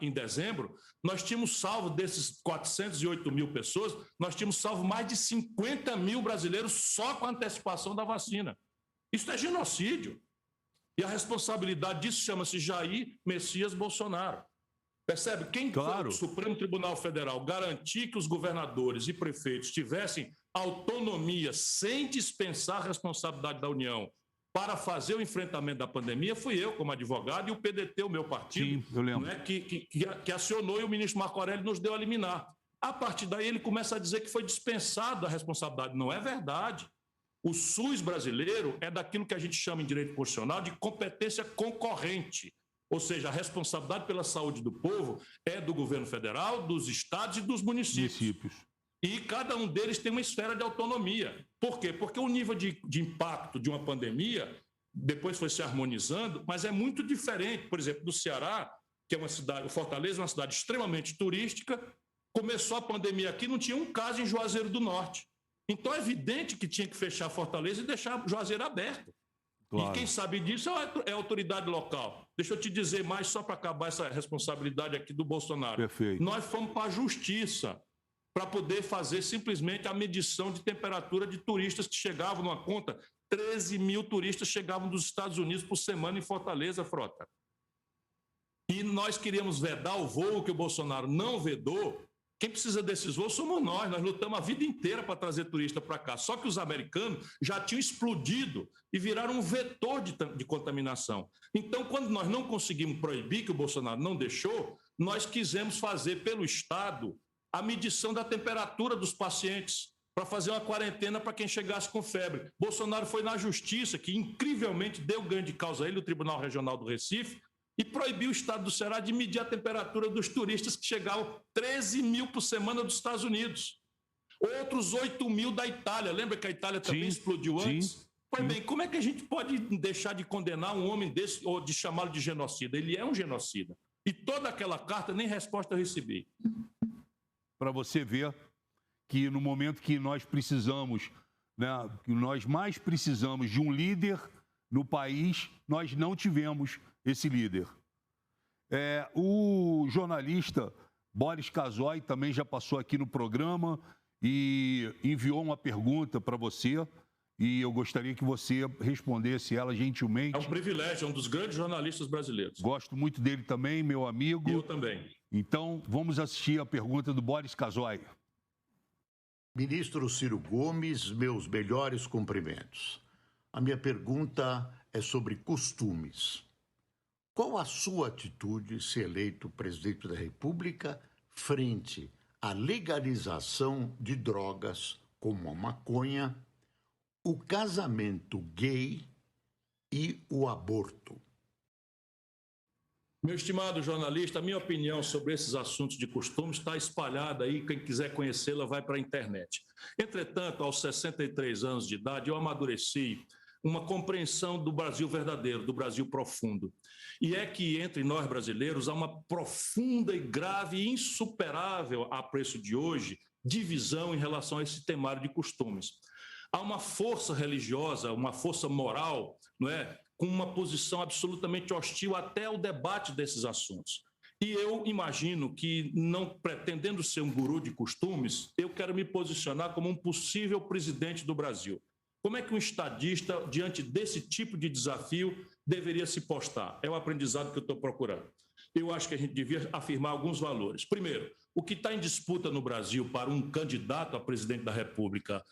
em dezembro, nós tínhamos salvo desses 408 mil pessoas, nós tínhamos salvo mais de 50 mil brasileiros só com a antecipação da vacina. Isso é genocídio. E a responsabilidade disso chama-se Jair Messias Bolsonaro. Percebe? Quem foi o Supremo Tribunal Federal garantir que os governadores e prefeitos tivessem autonomia sem dispensar a responsabilidade da União para fazer o enfrentamento da pandemia fui eu, como advogado, e o PDT, o meu partido, sim, eu lembro. Né, que acionou, e o ministro Marco Aurélio nos deu a liminar. A partir daí ele começa a dizer que foi dispensado a responsabilidade. Não é verdade. O SUS brasileiro é daquilo que a gente chama em direito constitucional de competência concorrente. Ou seja, a responsabilidade pela saúde do povo é do governo federal, dos estados e dos municípios. E cada um deles tem uma esfera de autonomia. Por quê? Porque o nível de impacto de uma pandemia depois foi se harmonizando, mas é muito diferente. Por exemplo, do Ceará, que é uma cidade, o Fortaleza é uma cidade extremamente turística, começou a pandemia aqui, não tinha um caso em Juazeiro do Norte. Então é evidente que tinha que fechar Fortaleza e deixar Juazeiro aberto. Claro. E quem sabe disso é a autoridade local. Deixa eu te dizer mais, só para acabar essa responsabilidade aqui do Bolsonaro. Perfeito. Nós fomos para a justiça para poder fazer simplesmente a medição de temperatura de turistas que chegavam numa conta. 13 mil turistas chegavam dos Estados Unidos por semana em Fortaleza, Frota. E nós queríamos vedar o voo que o Bolsonaro não vedou. Quem precisa desses voos somos nós lutamos a vida inteira para trazer turista para cá. Só que os americanos já tinham explodido e viraram um vetor de contaminação. Então, quando nós não conseguimos proibir, que o Bolsonaro não deixou, nós quisemos fazer pelo Estado a medição da temperatura dos pacientes para fazer uma quarentena para quem chegasse com febre. Bolsonaro foi na Justiça, que incrivelmente deu ganho de causa a ele, o Tribunal Regional do Recife, e proibiu o Estado do Ceará de medir a temperatura dos turistas que chegavam 13 mil por semana dos Estados Unidos. Outros 8 mil da Itália. Lembra que a Itália também explodiu antes? Pois bem, como é que a gente pode deixar de condenar um homem desse ou de chamá-lo de genocida? Ele é um genocida. E toda aquela carta, nem resposta eu recebi. Para você ver que no momento que nós precisamos, né, que nós mais precisamos de um líder no país, nós não tivemos esse líder. O jornalista Boris Casoy também já passou aqui no programa e enviou uma pergunta para você e eu gostaria que você respondesse ela gentilmente. É um privilégio, é um dos grandes jornalistas brasileiros. Gosto muito dele também, meu amigo. Eu também. Então, vamos assistir a pergunta do Boris Casoy. Ministro Ciro Gomes, meus melhores cumprimentos. A minha pergunta é sobre costumes. Qual a sua atitude, se eleito presidente da República, frente à legalização de drogas como a maconha, o casamento gay e o aborto? Meu estimado jornalista, a minha opinião sobre esses assuntos de costumes está espalhada aí, quem quiser conhecê-la vai para a internet. Entretanto, aos 63 anos de idade, eu amadureci uma compreensão do Brasil verdadeiro, do Brasil profundo. E é que entre nós brasileiros há uma profunda e grave e insuperável, a preço de hoje, divisão em relação a esse temário de costumes. Há uma força religiosa, uma força moral, não é? Com uma posição absolutamente hostil até ao debate desses assuntos. E eu imagino que, não pretendendo ser um guru de costumes, eu quero me posicionar como um possível presidente do Brasil. Como é que um estadista, diante desse tipo de desafio, deveria se postar? É o aprendizado que eu estou procurando. Eu acho que a gente devia afirmar alguns valores. Primeiro, o que está em disputa no Brasil para um candidato a presidente da República,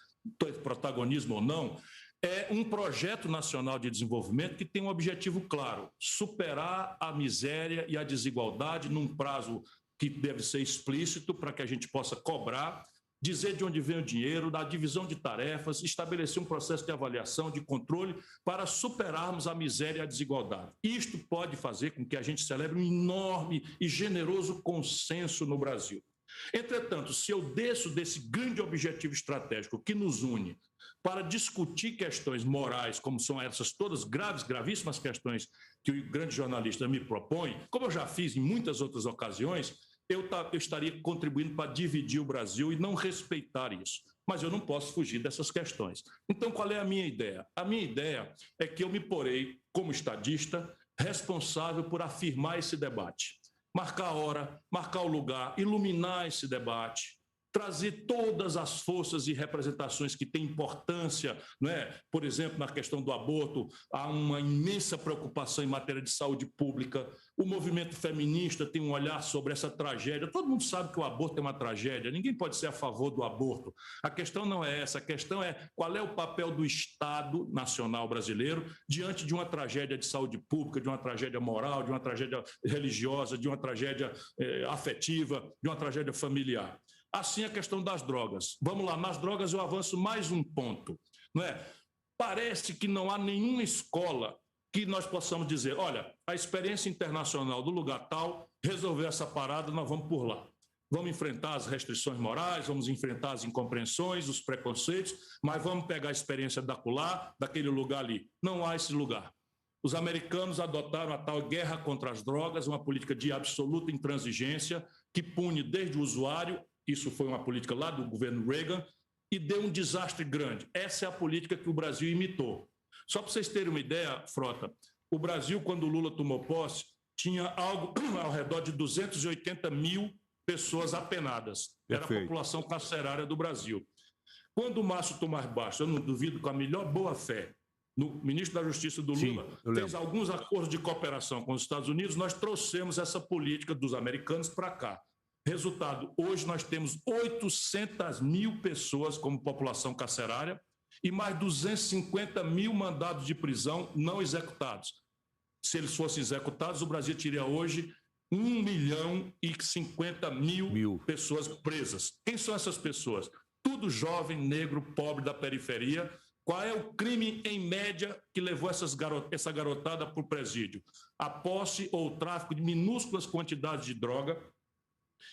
protagonismo ou não, é um projeto nacional de desenvolvimento que tem um objetivo claro: superar a miséria e a desigualdade num prazo que deve ser explícito para que a gente possa cobrar, dizer de onde vem o dinheiro, da divisão de tarefas, estabelecer um processo de avaliação, de controle para superarmos a miséria e a desigualdade. Isto pode fazer com que a gente celebre um enorme e generoso consenso no Brasil. Entretanto, se eu desço desse grande objetivo estratégico que nos une para discutir questões morais, como são essas todas gravíssimas questões que o grande jornalista me propõe, como eu já fiz em muitas outras ocasiões, eu estaria contribuindo para dividir o Brasil e não respeitar isso. Mas eu não posso fugir dessas questões. Então, qual é a minha ideia? A minha ideia é que eu me porei, como estadista, responsável por afirmar esse debate. Marcar a hora, marcar o lugar, iluminar esse debate, trazer todas as forças e representações que têm importância, não é? Por exemplo, na questão do aborto, há uma imensa preocupação em matéria de saúde pública. O movimento feminista tem um olhar sobre essa tragédia. Todo mundo sabe que o aborto é uma tragédia, ninguém pode ser a favor do aborto. A questão não é essa, a questão é qual é o papel do Estado Nacional brasileiro diante de uma tragédia de saúde pública, de uma tragédia moral, de uma tragédia religiosa, de uma tragédia afetiva, de uma tragédia familiar. Assim, a questão das drogas. Vamos lá, nas drogas eu avanço mais um ponto, não é? Parece que não há nenhuma escola que nós possamos dizer, olha, a experiência internacional do lugar tal resolveu essa parada, nós vamos por lá. Vamos enfrentar as restrições morais, vamos enfrentar as incompreensões, os preconceitos, mas vamos pegar a experiência da acolá, daquele lugar ali. Não há esse lugar. Os americanos adotaram a tal guerra contra as drogas, uma política de absoluta intransigência que pune desde o usuário. Isso foi uma política lá do governo Reagan e deu um desastre grande. Essa é a política que o Brasil imitou. Só para vocês terem uma ideia, Frota, o Brasil, quando o Lula tomou posse, tinha algo ao redor de 280 mil pessoas apenadas. Era a população carcerária do Brasil. Quando o Márcio Tomás Bastos, eu não duvido, com a melhor boa-fé, no ministro da Justiça do Lula, fez alguns acordos de cooperação com os Estados Unidos, nós trouxemos essa política dos americanos para cá. Resultado, hoje nós temos 800 mil pessoas como população carcerária e mais 250 mil mandados de prisão não executados. Se eles fossem executados, o Brasil teria hoje 1.050.000 pessoas presas. Quem são essas pessoas? Tudo jovem, negro, pobre da periferia. Qual é o crime, em média, que levou essa garotada para o presídio? A posse ou o tráfico de minúsculas quantidades de droga.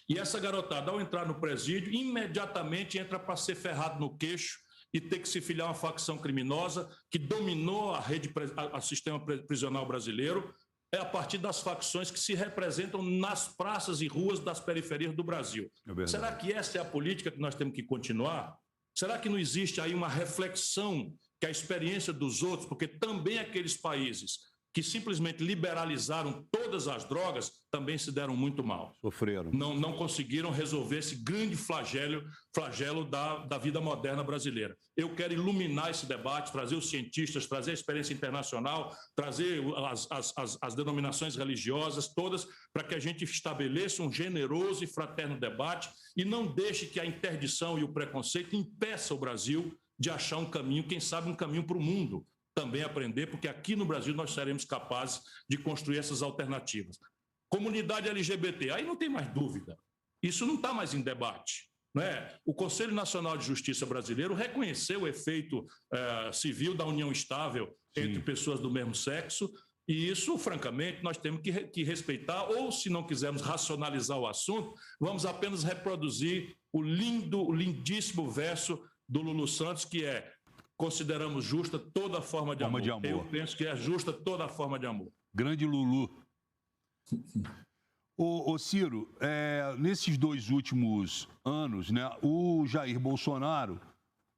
E essa garotada, ao entrar no presídio, imediatamente entra para ser ferrado no queixo e ter que se filiar a uma facção criminosa que dominou o sistema prisional brasileiro. É a partir das facções que se representam nas praças e ruas das periferias do Brasil. Será que essa é a política que nós temos que continuar? Será que não existe aí uma reflexão que a experiência dos outros, porque também aqueles países que simplesmente liberalizaram todas as drogas, também se deram muito mal. Sofreram. Não conseguiram resolver esse grande flagelo da vida moderna brasileira. Eu quero iluminar esse debate, trazer os cientistas, trazer a experiência internacional, trazer as denominações religiosas todas, para que a gente estabeleça um generoso e fraterno debate e não deixe que a interdição e o preconceito impeça o Brasil de achar um caminho, quem sabe um caminho para o mundo também aprender, porque aqui no Brasil nós seremos capazes de construir essas alternativas. Comunidade LGBT, aí não tem mais dúvida. Isso não está mais em debate. Né? O Conselho Nacional de Justiça brasileiro reconheceu o efeito civil da união estável entre pessoas do mesmo sexo, e isso, francamente, nós temos que respeitar, ou se não quisermos racionalizar o assunto, vamos apenas reproduzir o lindíssimo verso do Lulu Santos, que é: consideramos justa toda forma de amor. Eu penso que é justa toda forma de amor. Grande Lulu. Ô Ciro, nesses 2 últimos anos, né, o Jair Bolsonaro,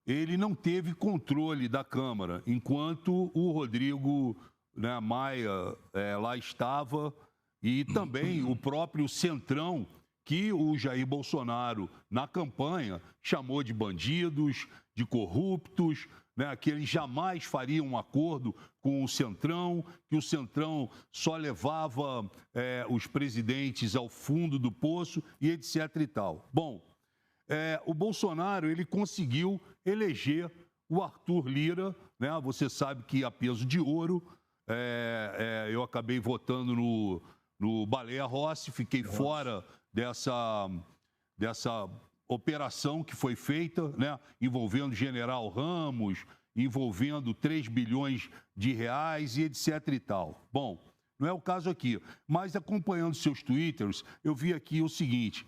ele não teve controle da Câmara, enquanto o Rodrigo, né, Maia lá estava, e também o próprio Centrão, que o Jair Bolsonaro, na campanha, chamou de bandidos, de corruptos, né, que eles jamais fariam um acordo com o Centrão, que o Centrão só levava os presidentes ao fundo do poço e etc. e tal. Bom, o Bolsonaro, ele conseguiu eleger o Arthur Lira, né? Você sabe que a peso de ouro, eu acabei votando no Baleia Rossi, fiquei fora dessa operação que foi feita, né, envolvendo General Ramos, envolvendo 3 bilhões de reais e etc. e tal. Bom, não é o caso aqui, mas acompanhando seus twitters, eu vi aqui o seguinte: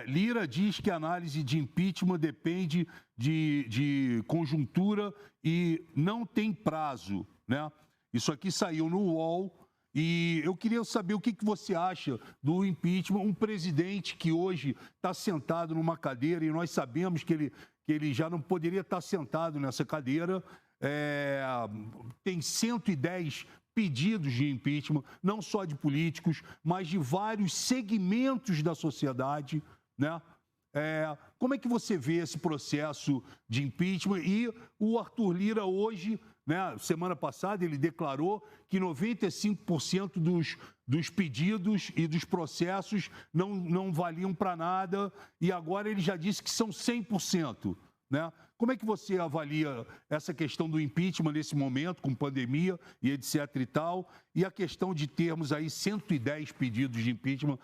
Lira diz que a análise de impeachment depende de conjuntura e não tem prazo, né? Isso aqui saiu no UOL. E eu queria saber o que você acha do impeachment, um presidente que hoje está sentado numa cadeira, e nós sabemos que ele já não poderia estar sentado nessa cadeira, tem 110 pedidos de impeachment, não só de políticos, mas de vários segmentos da sociedade, né? Como é que você vê esse processo de impeachment? E o Arthur Lira hoje, né, semana passada, ele declarou que 95% dos pedidos e dos processos não valiam para nada, e agora ele já disse que são 100%. Né? Como é que você avalia essa questão do impeachment nesse momento, com pandemia e etc. e tal, e a questão de termos aí 110 pedidos de impeachment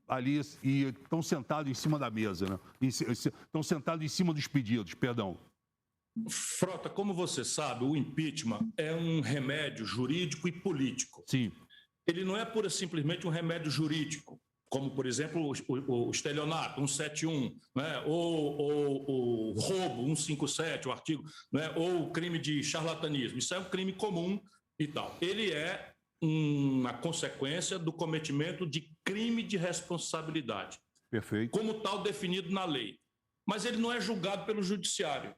ali e estão sentados em cima da mesa, né? Estão sentados em cima dos pedidos, perdão. Frota, como você sabe, o impeachment é um remédio jurídico e político. Sim. Ele não é pura simplesmente um remédio jurídico, como, por exemplo, o estelionato, 171, né? ou o roubo, 157, o artigo, né? Ou o crime de charlatanismo. Isso é um crime comum e tal. Ele é uma consequência do cometimento de crime de responsabilidade. Perfeito. Como tal definido na lei. Mas ele não é julgado pelo judiciário.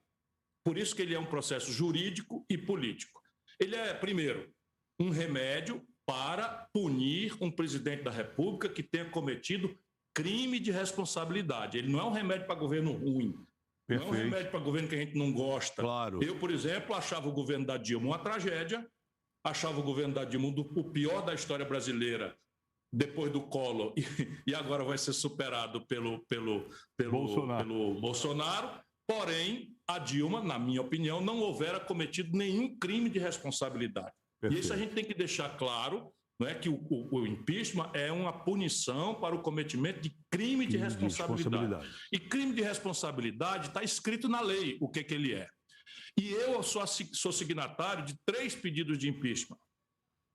Por isso que ele é um processo jurídico e político. Ele é, primeiro, um remédio para punir um presidente da República que tenha cometido crime de responsabilidade. Ele não é um remédio para governo ruim. Perfeito. Não é um remédio para governo que a gente não gosta. Claro. Eu, por exemplo, achava o governo da Dilma uma tragédia, achava o governo da Dilma o pior da história brasileira depois do Collor, e agora vai ser superado pelo Bolsonaro. Porém, a Dilma, na minha opinião, não houvera cometido nenhum crime de responsabilidade. Perfeito. E isso a gente tem que deixar claro, não é, que o impeachment é uma punição para o cometimento de crime de responsabilidade. E crime de responsabilidade está escrito na lei o que ele é. E eu sou signatário de 3 pedidos de impeachment.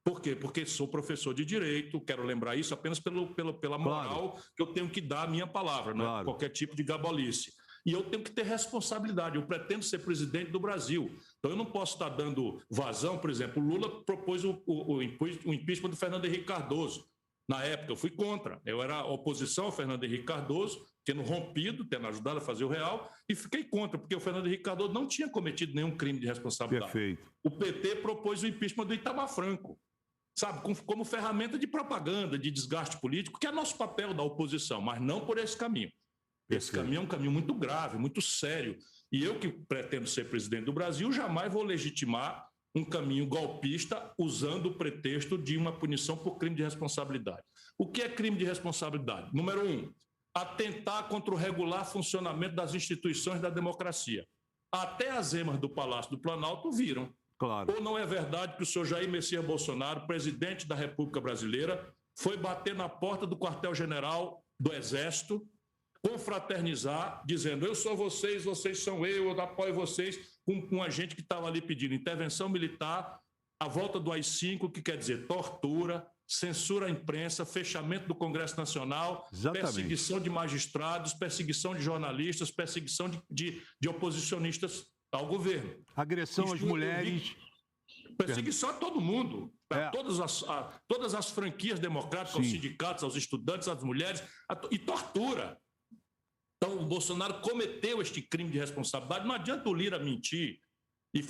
Por quê? Porque sou professor de direito, quero lembrar isso apenas pela moral, claro, que eu tenho que dar a minha palavra, né? Claro. Qualquer tipo de gabolice. E eu tenho que ter responsabilidade, eu pretendo ser presidente do Brasil. Então eu não posso estar dando vazão, por exemplo, o Lula propôs o impeachment do Fernando Henrique Cardoso. Na época eu fui contra, eu era oposição ao Fernando Henrique Cardoso, tendo rompido, tendo ajudado a fazer o real, e fiquei contra, porque o Fernando Henrique Cardoso não tinha cometido nenhum crime de responsabilidade. Perfeito. O PT propôs o impeachment do Itamar Franco, sabe, como ferramenta de propaganda, de desgaste político, que é nosso papel da oposição, mas não por esse caminho. Esse caminho é um caminho muito grave, muito sério. E eu, que pretendo ser presidente do Brasil, jamais vou legitimar um caminho golpista usando o pretexto de uma punição por crime de responsabilidade. O que é crime de responsabilidade? Número 1, atentar contra o regular funcionamento das instituições da democracia. Até as emas do Palácio do Planalto viram. Claro. Ou não é verdade que o senhor Jair Messias Bolsonaro, presidente da República Brasileira, foi bater na porta do quartel-general do Exército, confraternizar, dizendo: eu sou vocês, vocês são eu apoio vocês, com um agente que estava ali pedindo intervenção militar, a volta do AI-5, que quer dizer tortura, censura à imprensa, fechamento do Congresso Nacional, Exatamente. Perseguição de magistrados, perseguição de jornalistas, perseguição de oposicionistas ao governo. Agressão às mulheres. Perseguição a todo mundo, a todas as franquias democráticas, aos sindicatos, aos estudantes, às mulheres, e tortura. Então, o Bolsonaro cometeu este crime de responsabilidade. Não adianta o Lira mentir e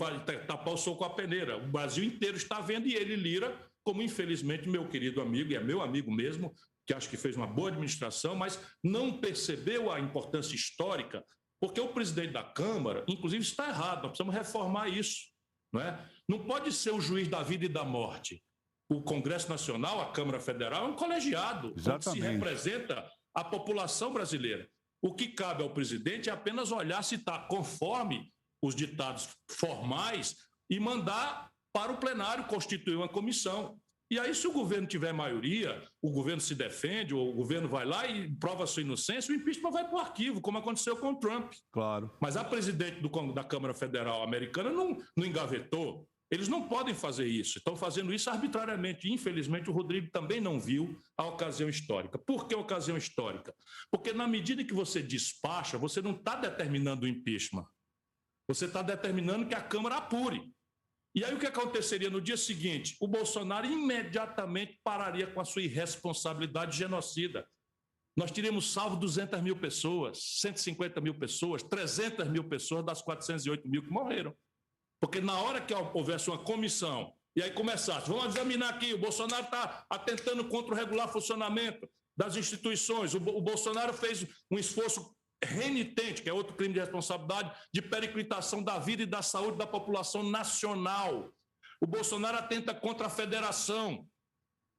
tapar o sol com a peneira. O Brasil inteiro está vendo, e ele, Lira, como infelizmente meu querido amigo, e é meu amigo mesmo, que acho que fez uma boa administração, mas não percebeu a importância histórica, porque o presidente da Câmara, inclusive, está errado. Nós precisamos reformar isso. Não é? Não pode ser o juiz da vida e da morte. O Congresso Nacional, a Câmara Federal, é um colegiado, onde se representa a população brasileira. O que cabe ao presidente é apenas olhar se está conforme os ditados formais e mandar para o plenário constituir uma comissão. E aí, se o governo tiver maioria, o governo se defende, ou o governo vai lá e prova sua inocência, o impeachment vai para o arquivo, como aconteceu com o Trump. Claro. Mas a presidente da Câmara Federal americana não engavetou. Eles não podem fazer isso. Estão fazendo isso arbitrariamente. Infelizmente, o Rodrigo também não viu a ocasião histórica. Por que ocasião histórica? Porque na medida que você despacha, você não está determinando o impeachment. Você está determinando que a Câmara apure. E aí o que aconteceria no dia seguinte? O Bolsonaro imediatamente pararia com a sua irresponsabilidade genocida. Nós teríamos salvo 200 mil pessoas, 150 mil pessoas, 300 mil pessoas das 408 mil que morreram. Porque na hora que houvesse uma comissão e aí começasse, vamos examinar aqui, o Bolsonaro está atentando contra o regular funcionamento das instituições, o Bolsonaro fez um esforço renitente, que é outro crime de responsabilidade, de periclitação da vida e da saúde da população nacional. O Bolsonaro atenta contra a federação,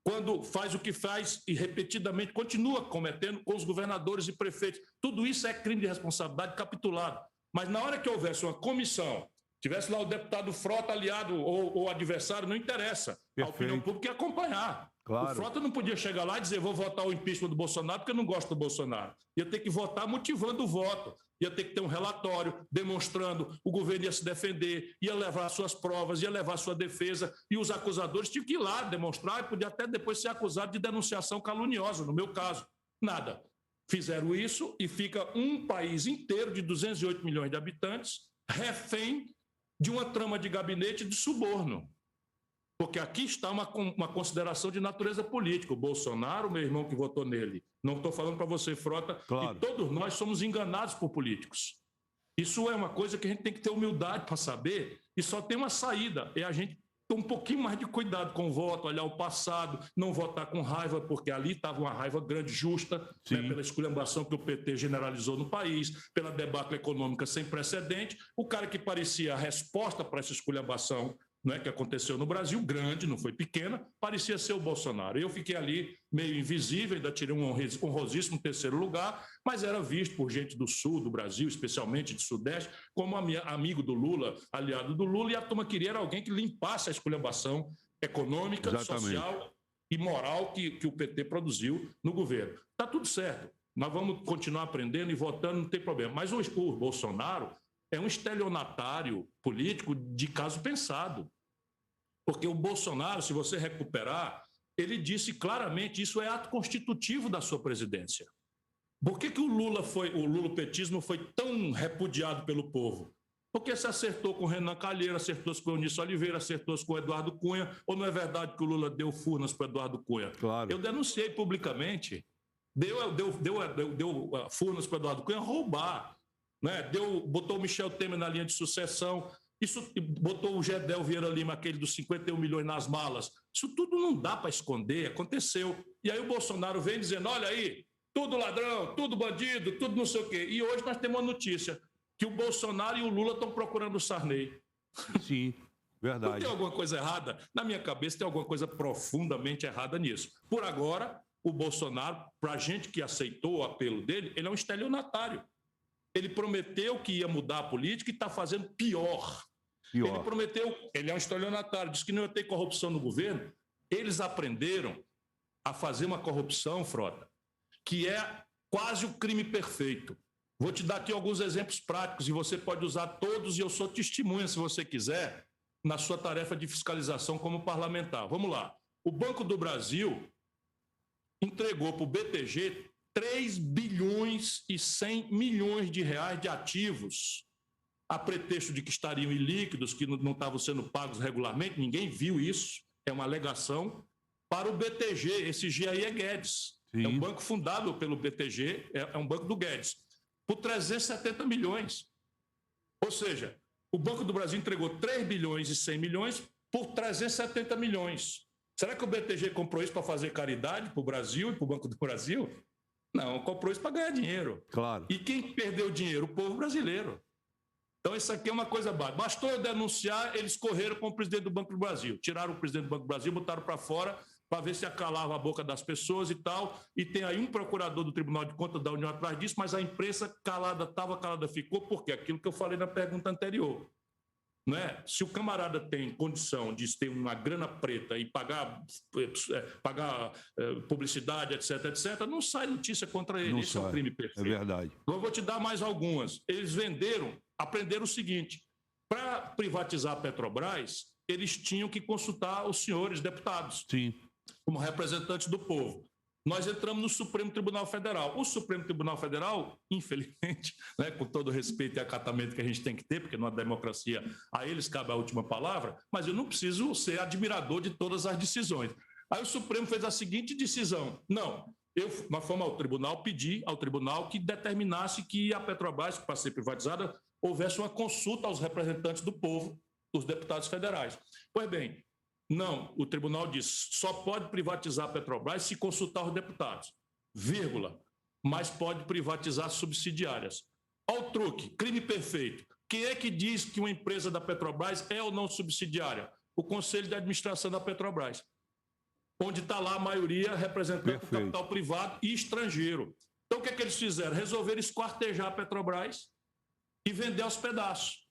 quando faz o que faz e repetidamente continua cometendo com os governadores e prefeitos. Tudo isso é crime de responsabilidade capitulado. Mas na hora que houvesse uma comissão, tivesse lá o deputado Frota aliado ou adversário, não interessa. Perfeito. A opinião pública ia acompanhar. Claro. O Frota não podia chegar lá e dizer: vou votar o impeachment do Bolsonaro porque eu não gosto do Bolsonaro. Ia ter que votar motivando o voto. Ia ter que ter um relatório demonstrando, o governo ia se defender, ia levar suas provas, ia levar sua defesa, e os acusadores tinham que ir lá demonstrar e podia até depois ser acusado de denunciação caluniosa, no meu caso. Nada. Fizeram isso e fica um país inteiro de 208 milhões de habitantes refém de uma trama de gabinete de suborno. Porque aqui está uma consideração de natureza política. O Bolsonaro, meu irmão que votou nele, não estou falando para você, Frota, claro. E todos nós somos enganados por políticos. Isso é uma coisa que a gente tem que ter humildade para saber, e só tem uma saída, é a gente ter um pouquinho mais de cuidado com o voto, olhar o passado, não votar com raiva, porque ali estava uma raiva grande, justa, né, pela esculhambação que o PT generalizou no país, pela debacle econômica sem precedente. O cara que parecia a resposta para essa esculhambação, né, que aconteceu no Brasil, grande, não foi pequena, parecia ser o Bolsonaro. Eu fiquei ali meio invisível, ainda tirei um honrosíssimo terceiro lugar, mas era visto por gente do sul do Brasil, especialmente de Sudeste, como amigo do Lula, aliado do Lula, e a turma queria era alguém que limpasse a esculhambação econômica, social e moral que o PT produziu no governo. Está tudo certo, nós vamos continuar aprendendo e votando, não tem problema. Mas o Bolsonaro é um estelionatário político de caso pensado. Porque o Bolsonaro, se você recuperar, ele disse claramente, isso é ato constitutivo da sua presidência. Por que o lulopetismo foi tão repudiado pelo povo? Porque se acertou com o Renan Calheiro, acertou-se com o Eunício Oliveira, acertou-se com o Eduardo Cunha, ou não é verdade que o Lula deu furnas para o Eduardo Cunha? Claro. Eu denunciei publicamente, deu furnas para o Eduardo Cunha roubar, né? Botou o Michel Temer na linha de sucessão, isso botou o Gedel Vieira Lima, aquele dos 51 milhões nas malas. Isso tudo não dá para esconder, aconteceu. E aí o Bolsonaro vem dizendo, olha aí, tudo ladrão, tudo bandido, tudo não sei o quê. E hoje nós temos uma notícia, que o Bolsonaro e o Lula estão procurando o Sarney. Sim, verdade. Não tem alguma coisa errada? Na minha cabeça tem alguma coisa profundamente errada nisso. Por agora, o Bolsonaro, para a gente que aceitou o apelo dele, ele é um estelionatário. Ele prometeu que ia mudar a política e está fazendo pior. Ele prometeu, ele é um estelionatário, disse que não ia ter corrupção no governo. Eles aprenderam a fazer uma corrupção, Frota, que é quase o crime perfeito. Vou te dar aqui alguns exemplos práticos e você pode usar todos e eu sou testemunha, se você quiser, na sua tarefa de fiscalização como parlamentar. Vamos lá. O Banco do Brasil entregou para o BTG 3 bilhões e 100 milhões de reais de ativos, a pretexto de que estariam ilíquidos, que não estavam sendo pagos regularmente, ninguém viu isso, é uma alegação, para o BTG, esse G aí é Guedes. Sim. É um banco fundado pelo BTG, é um banco do Guedes, por 370 milhões. Ou seja, o Banco do Brasil entregou 3 bilhões e 100 milhões por 370 milhões. Será que o BTG comprou isso para fazer caridade para o Brasil e para o Banco do Brasil? Não, comprou isso para ganhar dinheiro. Claro. E quem perdeu dinheiro? O povo brasileiro. Então, isso aqui é uma coisa básica. Bastou eu denunciar, eles correram com o presidente do Banco do Brasil. Tiraram o presidente do Banco do Brasil, botaram para fora para ver se acalava a boca das pessoas e tal. E tem aí um procurador do Tribunal de Contas da União atrás disso, mas a imprensa calada estava, calada ficou, porque aquilo que eu falei na pergunta anterior. Não é? Se o camarada tem condição de ter uma grana preta e pagar publicidade, etc., etc., não sai notícia contra ele. Isso é um crime perfeito. É verdade. Eu vou te dar mais algumas. Eles aprenderam o seguinte: para privatizar a Petrobras, eles tinham que consultar os senhores deputados. Sim. Como representantes do povo. Nós entramos no Supremo Tribunal Federal. O Supremo Tribunal Federal, infelizmente, né, com todo o respeito e acatamento que a gente tem que ter, porque numa democracia a eles cabe a última palavra, mas eu não preciso ser admirador de todas as decisões. Aí o Supremo fez a seguinte decisão: não, nós fomos ao tribunal pedir ao tribunal que determinasse que a Petrobras, para ser privatizada, houvesse uma consulta aos representantes do povo, os deputados federais. Pois bem, não, o tribunal diz, só pode privatizar a Petrobras se consultar os deputados, vírgula, mas pode privatizar subsidiárias. Olha o truque, crime perfeito. Quem é que diz que uma empresa da Petrobras é ou não subsidiária? O Conselho de Administração da Petrobras, onde está lá a maioria representando o capital privado e estrangeiro. Então o que é que eles fizeram? Resolveram esquartejar a Petrobras e vender aos pedaços,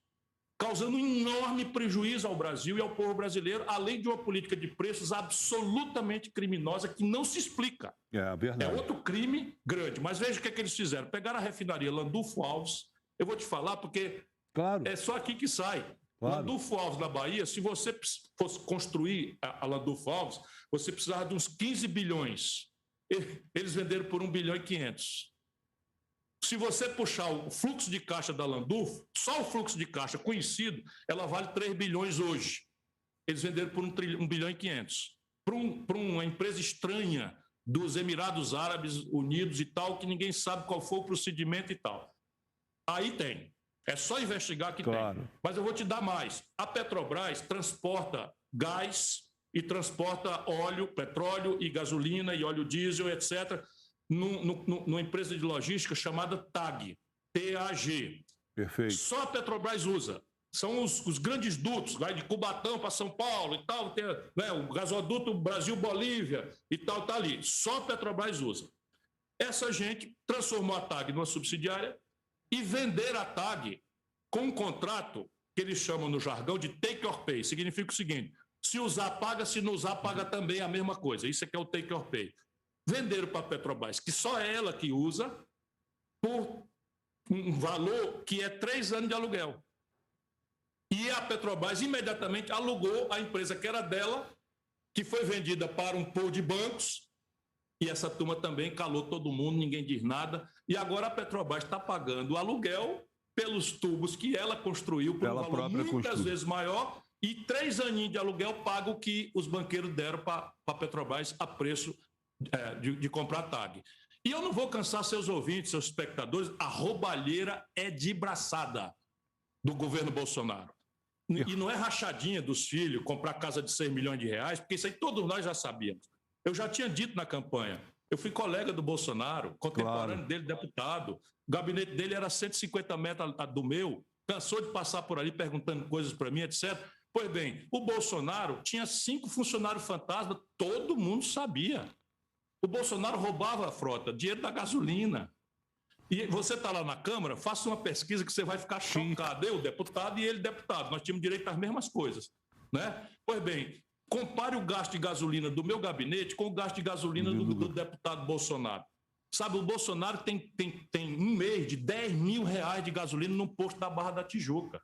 causando um enorme prejuízo ao Brasil e ao povo brasileiro, além de uma política de preços absolutamente criminosa que não se explica. É verdade. É outro crime grande. Mas veja o que é que eles fizeram. Pegaram a refinaria Landulfo Alves, eu vou te falar porque é só aqui que sai. Claro. Landulfo Alves, na Bahia, se você fosse construir a Landulfo Alves, você precisava de uns 15 bilhões. Eles venderam por 1 bilhão e 500. Se você puxar o fluxo de caixa da Landulfo, só o fluxo de caixa conhecido, ela vale 3 bilhões hoje. Eles venderam por 1 bilhão e 500. Para uma empresa estranha dos Emirados Árabes Unidos e tal, que ninguém sabe qual foi o procedimento e tal. Aí tem. É só investigar que tem. Mas eu vou te dar mais. A Petrobras transporta gás e transporta óleo, petróleo e gasolina e óleo diesel, etc., numa empresa de logística chamada TAG, T-A-G. Perfeito. Só a Petrobras usa. São os grandes dutos, vai de Cubatão para São Paulo e tal, tem, né, o gasoduto Brasil-Bolívia e tal, tá ali. Só a Petrobras usa. Essa gente transformou a TAG numa subsidiária e vender a TAG com um contrato que eles chamam no jargão de take or pay. Significa o seguinte: se usar, paga, se não usar, paga também, a mesma coisa. Isso é que é o take or pay. Venderam para a Petrobras, que só é ela que usa, por um valor que é 3 anos de aluguel. E a Petrobras imediatamente alugou a empresa que era dela, que foi vendida para um pool de bancos, e essa turma também calou todo mundo, ninguém diz nada. E agora a Petrobras está pagando o aluguel pelos tubos que ela construiu por um valor muitas vezes maior e 3 aninhos de aluguel pago o que os banqueiros deram para a Petrobras a preço de comprar TAG. E eu não vou cansar seus ouvintes, seus espectadores, a roubalheira é de braçada do governo Bolsonaro. E não é rachadinha dos filhos, comprar casa de 6 milhões de reais, porque isso aí todos nós já sabíamos. Eu já tinha dito na campanha, eu fui colega do Bolsonaro, contemporâneo dele, deputado, o gabinete dele era 150 metros do meu, cansou de passar por ali perguntando coisas para mim, etc. Pois bem, o Bolsonaro tinha 5 funcionários fantasma, todo mundo sabia. O Bolsonaro roubava a frota, dinheiro da gasolina. E você está lá na Câmara, faça uma pesquisa que você vai ficar chocado. Eu, deputado, e ele, deputado. Nós tínhamos direito às mesmas coisas, né? Pois bem, compare o gasto de gasolina do meu gabinete com o gasto de gasolina do deputado Bolsonaro. Sabe, o Bolsonaro tem um mês de 10 mil reais de gasolina num posto da Barra da Tijuca.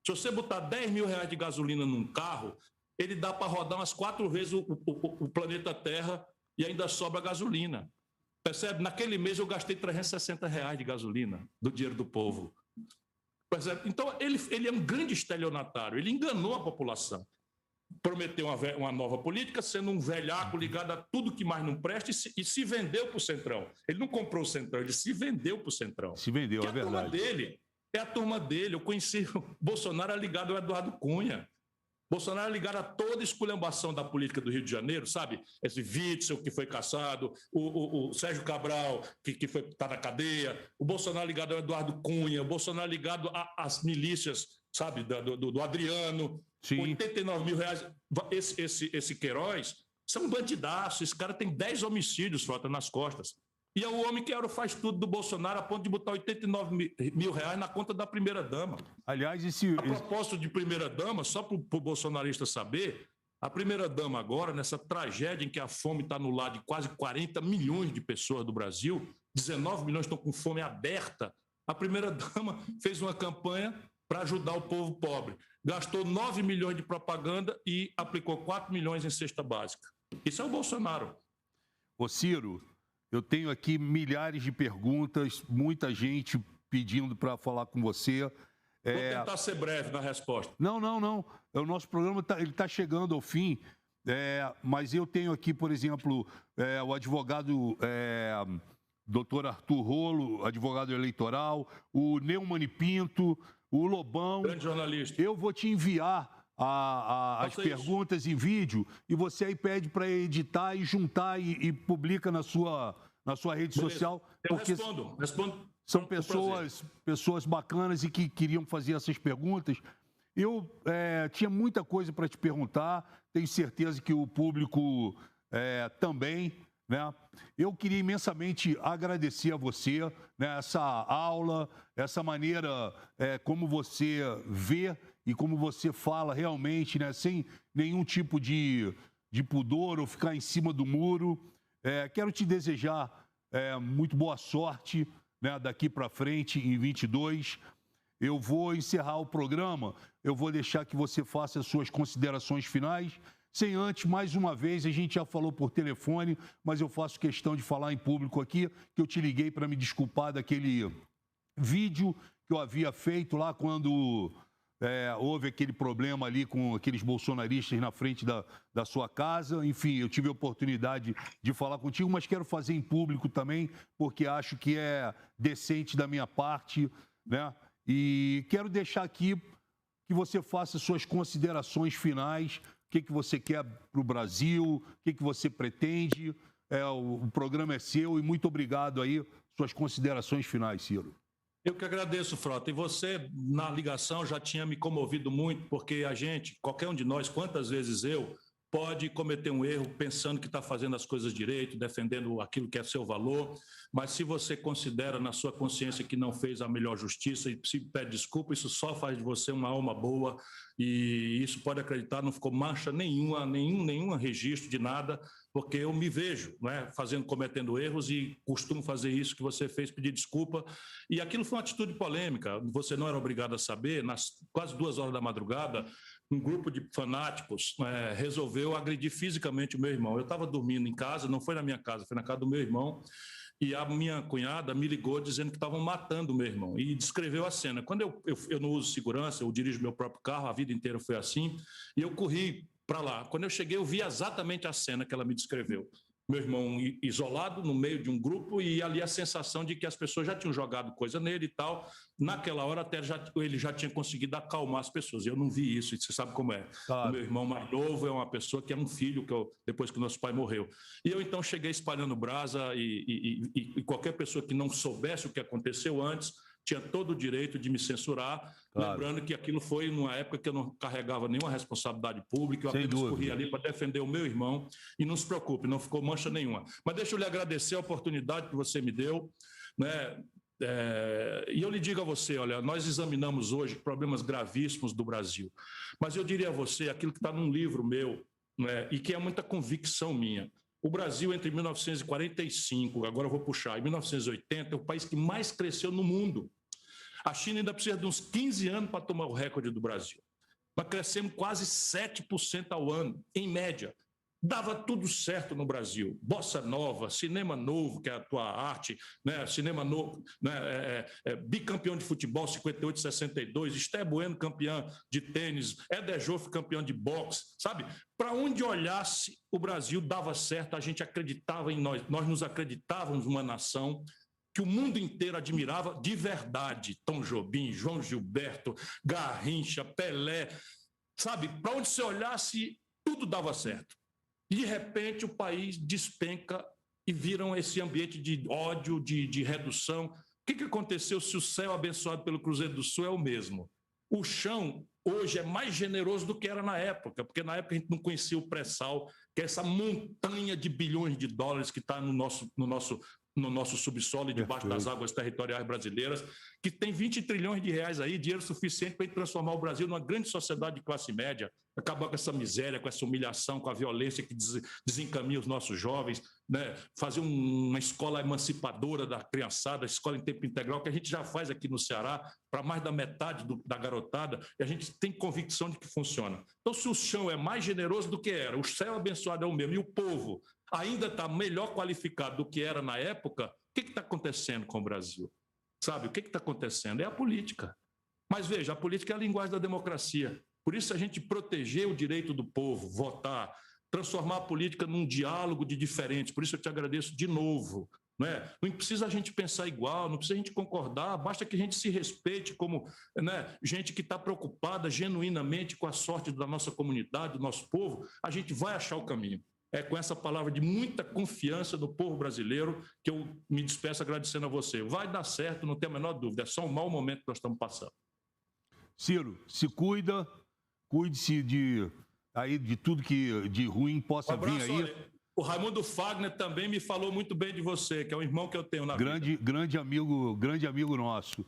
Se você botar 10 mil reais de gasolina num carro, ele dá para rodar umas 4 vezes o planeta Terra e ainda sobra gasolina. Percebe? Naquele mês eu gastei 360 reais de gasolina do dinheiro do povo. Percebe? Então, ele é um grande estelionatário, ele enganou a população. Prometeu uma nova política, sendo um velhaco ligado a tudo que mais não presta e se vendeu para o Centrão. Ele não comprou o Centrão, ele se vendeu para o Centrão. Se vendeu, é verdade. É a turma dele. Eu conheci o Bolsonaro ligado ao Eduardo Cunha. Bolsonaro é ligado a toda a esculhambação da política do Rio de Janeiro, sabe? Esse Witzel, que foi caçado, o Sérgio Cabral, que está na cadeia, o Bolsonaro ligado ao Eduardo Cunha, o Bolsonaro ligado às milícias, sabe? Do Adriano. Sim. 89 mil reais. Esse Queiroz, são bandidaços. Esse cara tem 10 homicídios, Frota, nas costas. E é o homem que era o faz-tudo do Bolsonaro a ponto de botar 89 mil reais na conta da primeira-dama. Aliás, A propósito de primeira-dama, só para o bolsonarista saber, a primeira-dama agora, nessa tragédia em que a fome está no lar de quase 40 milhões de pessoas do Brasil, 19 milhões estão com fome aberta, a primeira-dama fez uma campanha para ajudar o povo pobre. Gastou 9 milhões de propaganda e aplicou 4 milhões em cesta básica. Isso é o Bolsonaro. Ô Ciro, eu tenho aqui milhares de perguntas, muita gente pedindo para falar com você. Vou tentar ser breve na resposta. Não. O nosso programa está chegando ao fim, mas eu tenho aqui, por exemplo, o advogado Dr. Arthur Rolo, advogado eleitoral, o Neumann Pinto, o Lobão. Grande jornalista. Eu vou te enviar as perguntas em vídeo e você aí pede para editar e juntar e publica na sua rede social. Eu respondo. São pessoas bacanas e que queriam fazer essas perguntas. Eu tinha muita coisa para te perguntar, tenho certeza que o público também, né? Eu queria imensamente agradecer a você, né, essa aula, essa maneira como você vê e como você fala realmente, né, sem nenhum tipo de pudor ou ficar em cima do muro. Quero te desejar muito boa sorte, né, daqui para frente em 22. Eu vou encerrar o programa, eu vou deixar que você faça as suas considerações finais. Sem antes, mais uma vez, a gente já falou por telefone, mas eu faço questão de falar em público aqui, que eu te liguei para me desculpar daquele vídeo que eu havia feito lá quando houve aquele problema ali com aqueles bolsonaristas na frente da sua casa. Enfim, eu tive a oportunidade de falar contigo, mas quero fazer em público também, porque acho que é decente da minha parte, né? E quero deixar aqui que você faça suas considerações finais. O que você quer para o Brasil? O que você pretende? O programa é seu e muito obrigado aí. Suas considerações finais, Ciro. Eu que agradeço, Frota. E você, na ligação, já tinha me comovido muito, porque a gente, qualquer um de nós, quantas vezes eu, pode cometer um erro pensando que está fazendo as coisas direito, defendendo aquilo que é seu valor, mas se você considera na sua consciência que não fez a melhor justiça e se pede desculpa, isso só faz de você uma alma boa e isso pode acreditar, não ficou mancha nenhuma, nenhum registro de nada, porque eu me vejo, né, cometendo erros e costumo fazer isso que você fez, pedir desculpa. E aquilo foi uma atitude polêmica, você não era obrigado a saber, nas quase 2 horas da madrugada, um grupo de fanáticos resolveu agredir fisicamente o meu irmão. Eu estava dormindo em casa, não foi na minha casa, foi na casa do meu irmão, e a minha cunhada me ligou dizendo que estavam matando o meu irmão e descreveu a cena. Quando eu não uso segurança, eu dirijo meu próprio carro, a vida inteira foi assim, e eu corri para lá. Quando eu cheguei, eu vi exatamente a cena que ela me descreveu. Meu irmão isolado no meio de um grupo e ali a sensação de que as pessoas já tinham jogado coisa nele e tal. Naquela hora até ele já tinha conseguido acalmar as pessoas. Eu não vi isso, e você sabe como é. Claro. O meu irmão mais novo é uma pessoa que é um filho depois que o nosso pai morreu. E eu então cheguei espalhando brasa e qualquer pessoa que não soubesse o que aconteceu antes tinha todo o direito de me censurar, claro. Lembrando que aquilo foi numa época que eu não carregava nenhuma responsabilidade pública, eu apenas corri ali para defender o meu irmão, e não se preocupe, não ficou mancha nenhuma. Mas deixa eu lhe agradecer a oportunidade que você me deu, né? E eu lhe digo a você, olha, nós examinamos hoje problemas gravíssimos do Brasil, mas eu diria a você aquilo que está num livro meu, né, e que é muita convicção minha. O Brasil, entre 1945, agora eu vou puxar, e 1980, é o país que mais cresceu no mundo. A China ainda precisa de uns 15 anos para tomar o recorde do Brasil. Nós crescemos quase 7% ao ano, em média. Dava tudo certo no Brasil. Bossa nova, cinema novo, que é a tua arte, né? Cinema novo, né? Bicampeão de futebol, 58, 62, Esté Bueno, campeão de tênis, Éder Joffre, campeão de boxe, sabe? Para onde olhasse, o Brasil dava certo, a gente acreditava em nós nos acreditávamos uma nação que o mundo inteiro admirava de verdade. Tom Jobim, João Gilberto, Garrincha, Pelé, sabe? Para onde você olhasse, tudo dava certo. E, de repente, o país despenca e viram esse ambiente de ódio, de redução. O que aconteceu se o céu abençoado pelo Cruzeiro do Sul é o mesmo? O chão, hoje, é mais generoso do que era na época, porque na época a gente não conhecia o pré-sal, que é essa montanha de bilhões de dólares que está no nosso subsolo e debaixo das águas territoriais brasileiras, que tem 20 trilhões de reais aí, dinheiro suficiente para transformar o Brasil numa grande sociedade de classe média, acabar com essa miséria, com essa humilhação, com a violência que desencaminha os nossos jovens, né? Fazer uma escola emancipadora da criançada, escola em tempo integral, que a gente já faz aqui no Ceará, para mais da metade da garotada, e a gente tem convicção de que funciona. Então, se o chão é mais generoso do que era, o céu abençoado é o mesmo, e o povo ainda está melhor qualificado do que era na época, o que está acontecendo com o Brasil? Sabe, o que está acontecendo? É a política. Mas veja, a política é a linguagem da democracia. Por isso a gente proteger o direito do povo, votar, transformar a política num diálogo de diferentes. Por isso eu te agradeço de novo. Não precisa a gente pensar igual, não precisa a gente concordar, basta que a gente se respeite como, né, gente que está preocupada genuinamente com a sorte da nossa comunidade, do nosso povo, a gente vai achar o caminho. É com essa palavra de muita confiança do povo brasileiro que eu me despeço agradecendo a você. Vai dar certo, não tem a menor dúvida, é só um mau momento que nós estamos passando. Ciro, se cuida, cuide-se de tudo que de ruim possa vir aí. Olha, o Raimundo Fagner também me falou muito bem de você, que é um irmão que eu tenho na vida. Grande amigo nosso.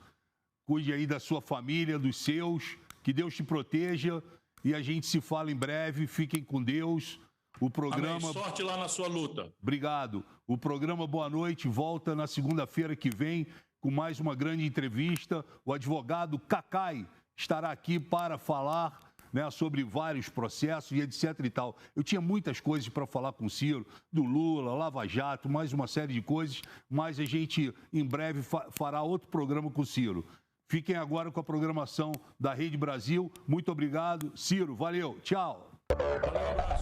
Cuide aí da sua família, dos seus, que Deus te proteja e a gente se fala em breve. Fiquem com Deus. O programa... Amém. Sorte lá na sua luta. Obrigado. O programa Boa Noite volta na segunda-feira que vem com mais uma grande entrevista. O advogado Cacai estará aqui para falar, né, sobre vários processos e etc e tal. Eu tinha muitas coisas para falar com o Ciro, do Lula, Lava Jato, mais uma série de coisas, mas a gente em breve fará outro programa com o Ciro. Fiquem agora com a programação da Rede Brasil. Muito obrigado. Ciro, valeu. Tchau. Valeu,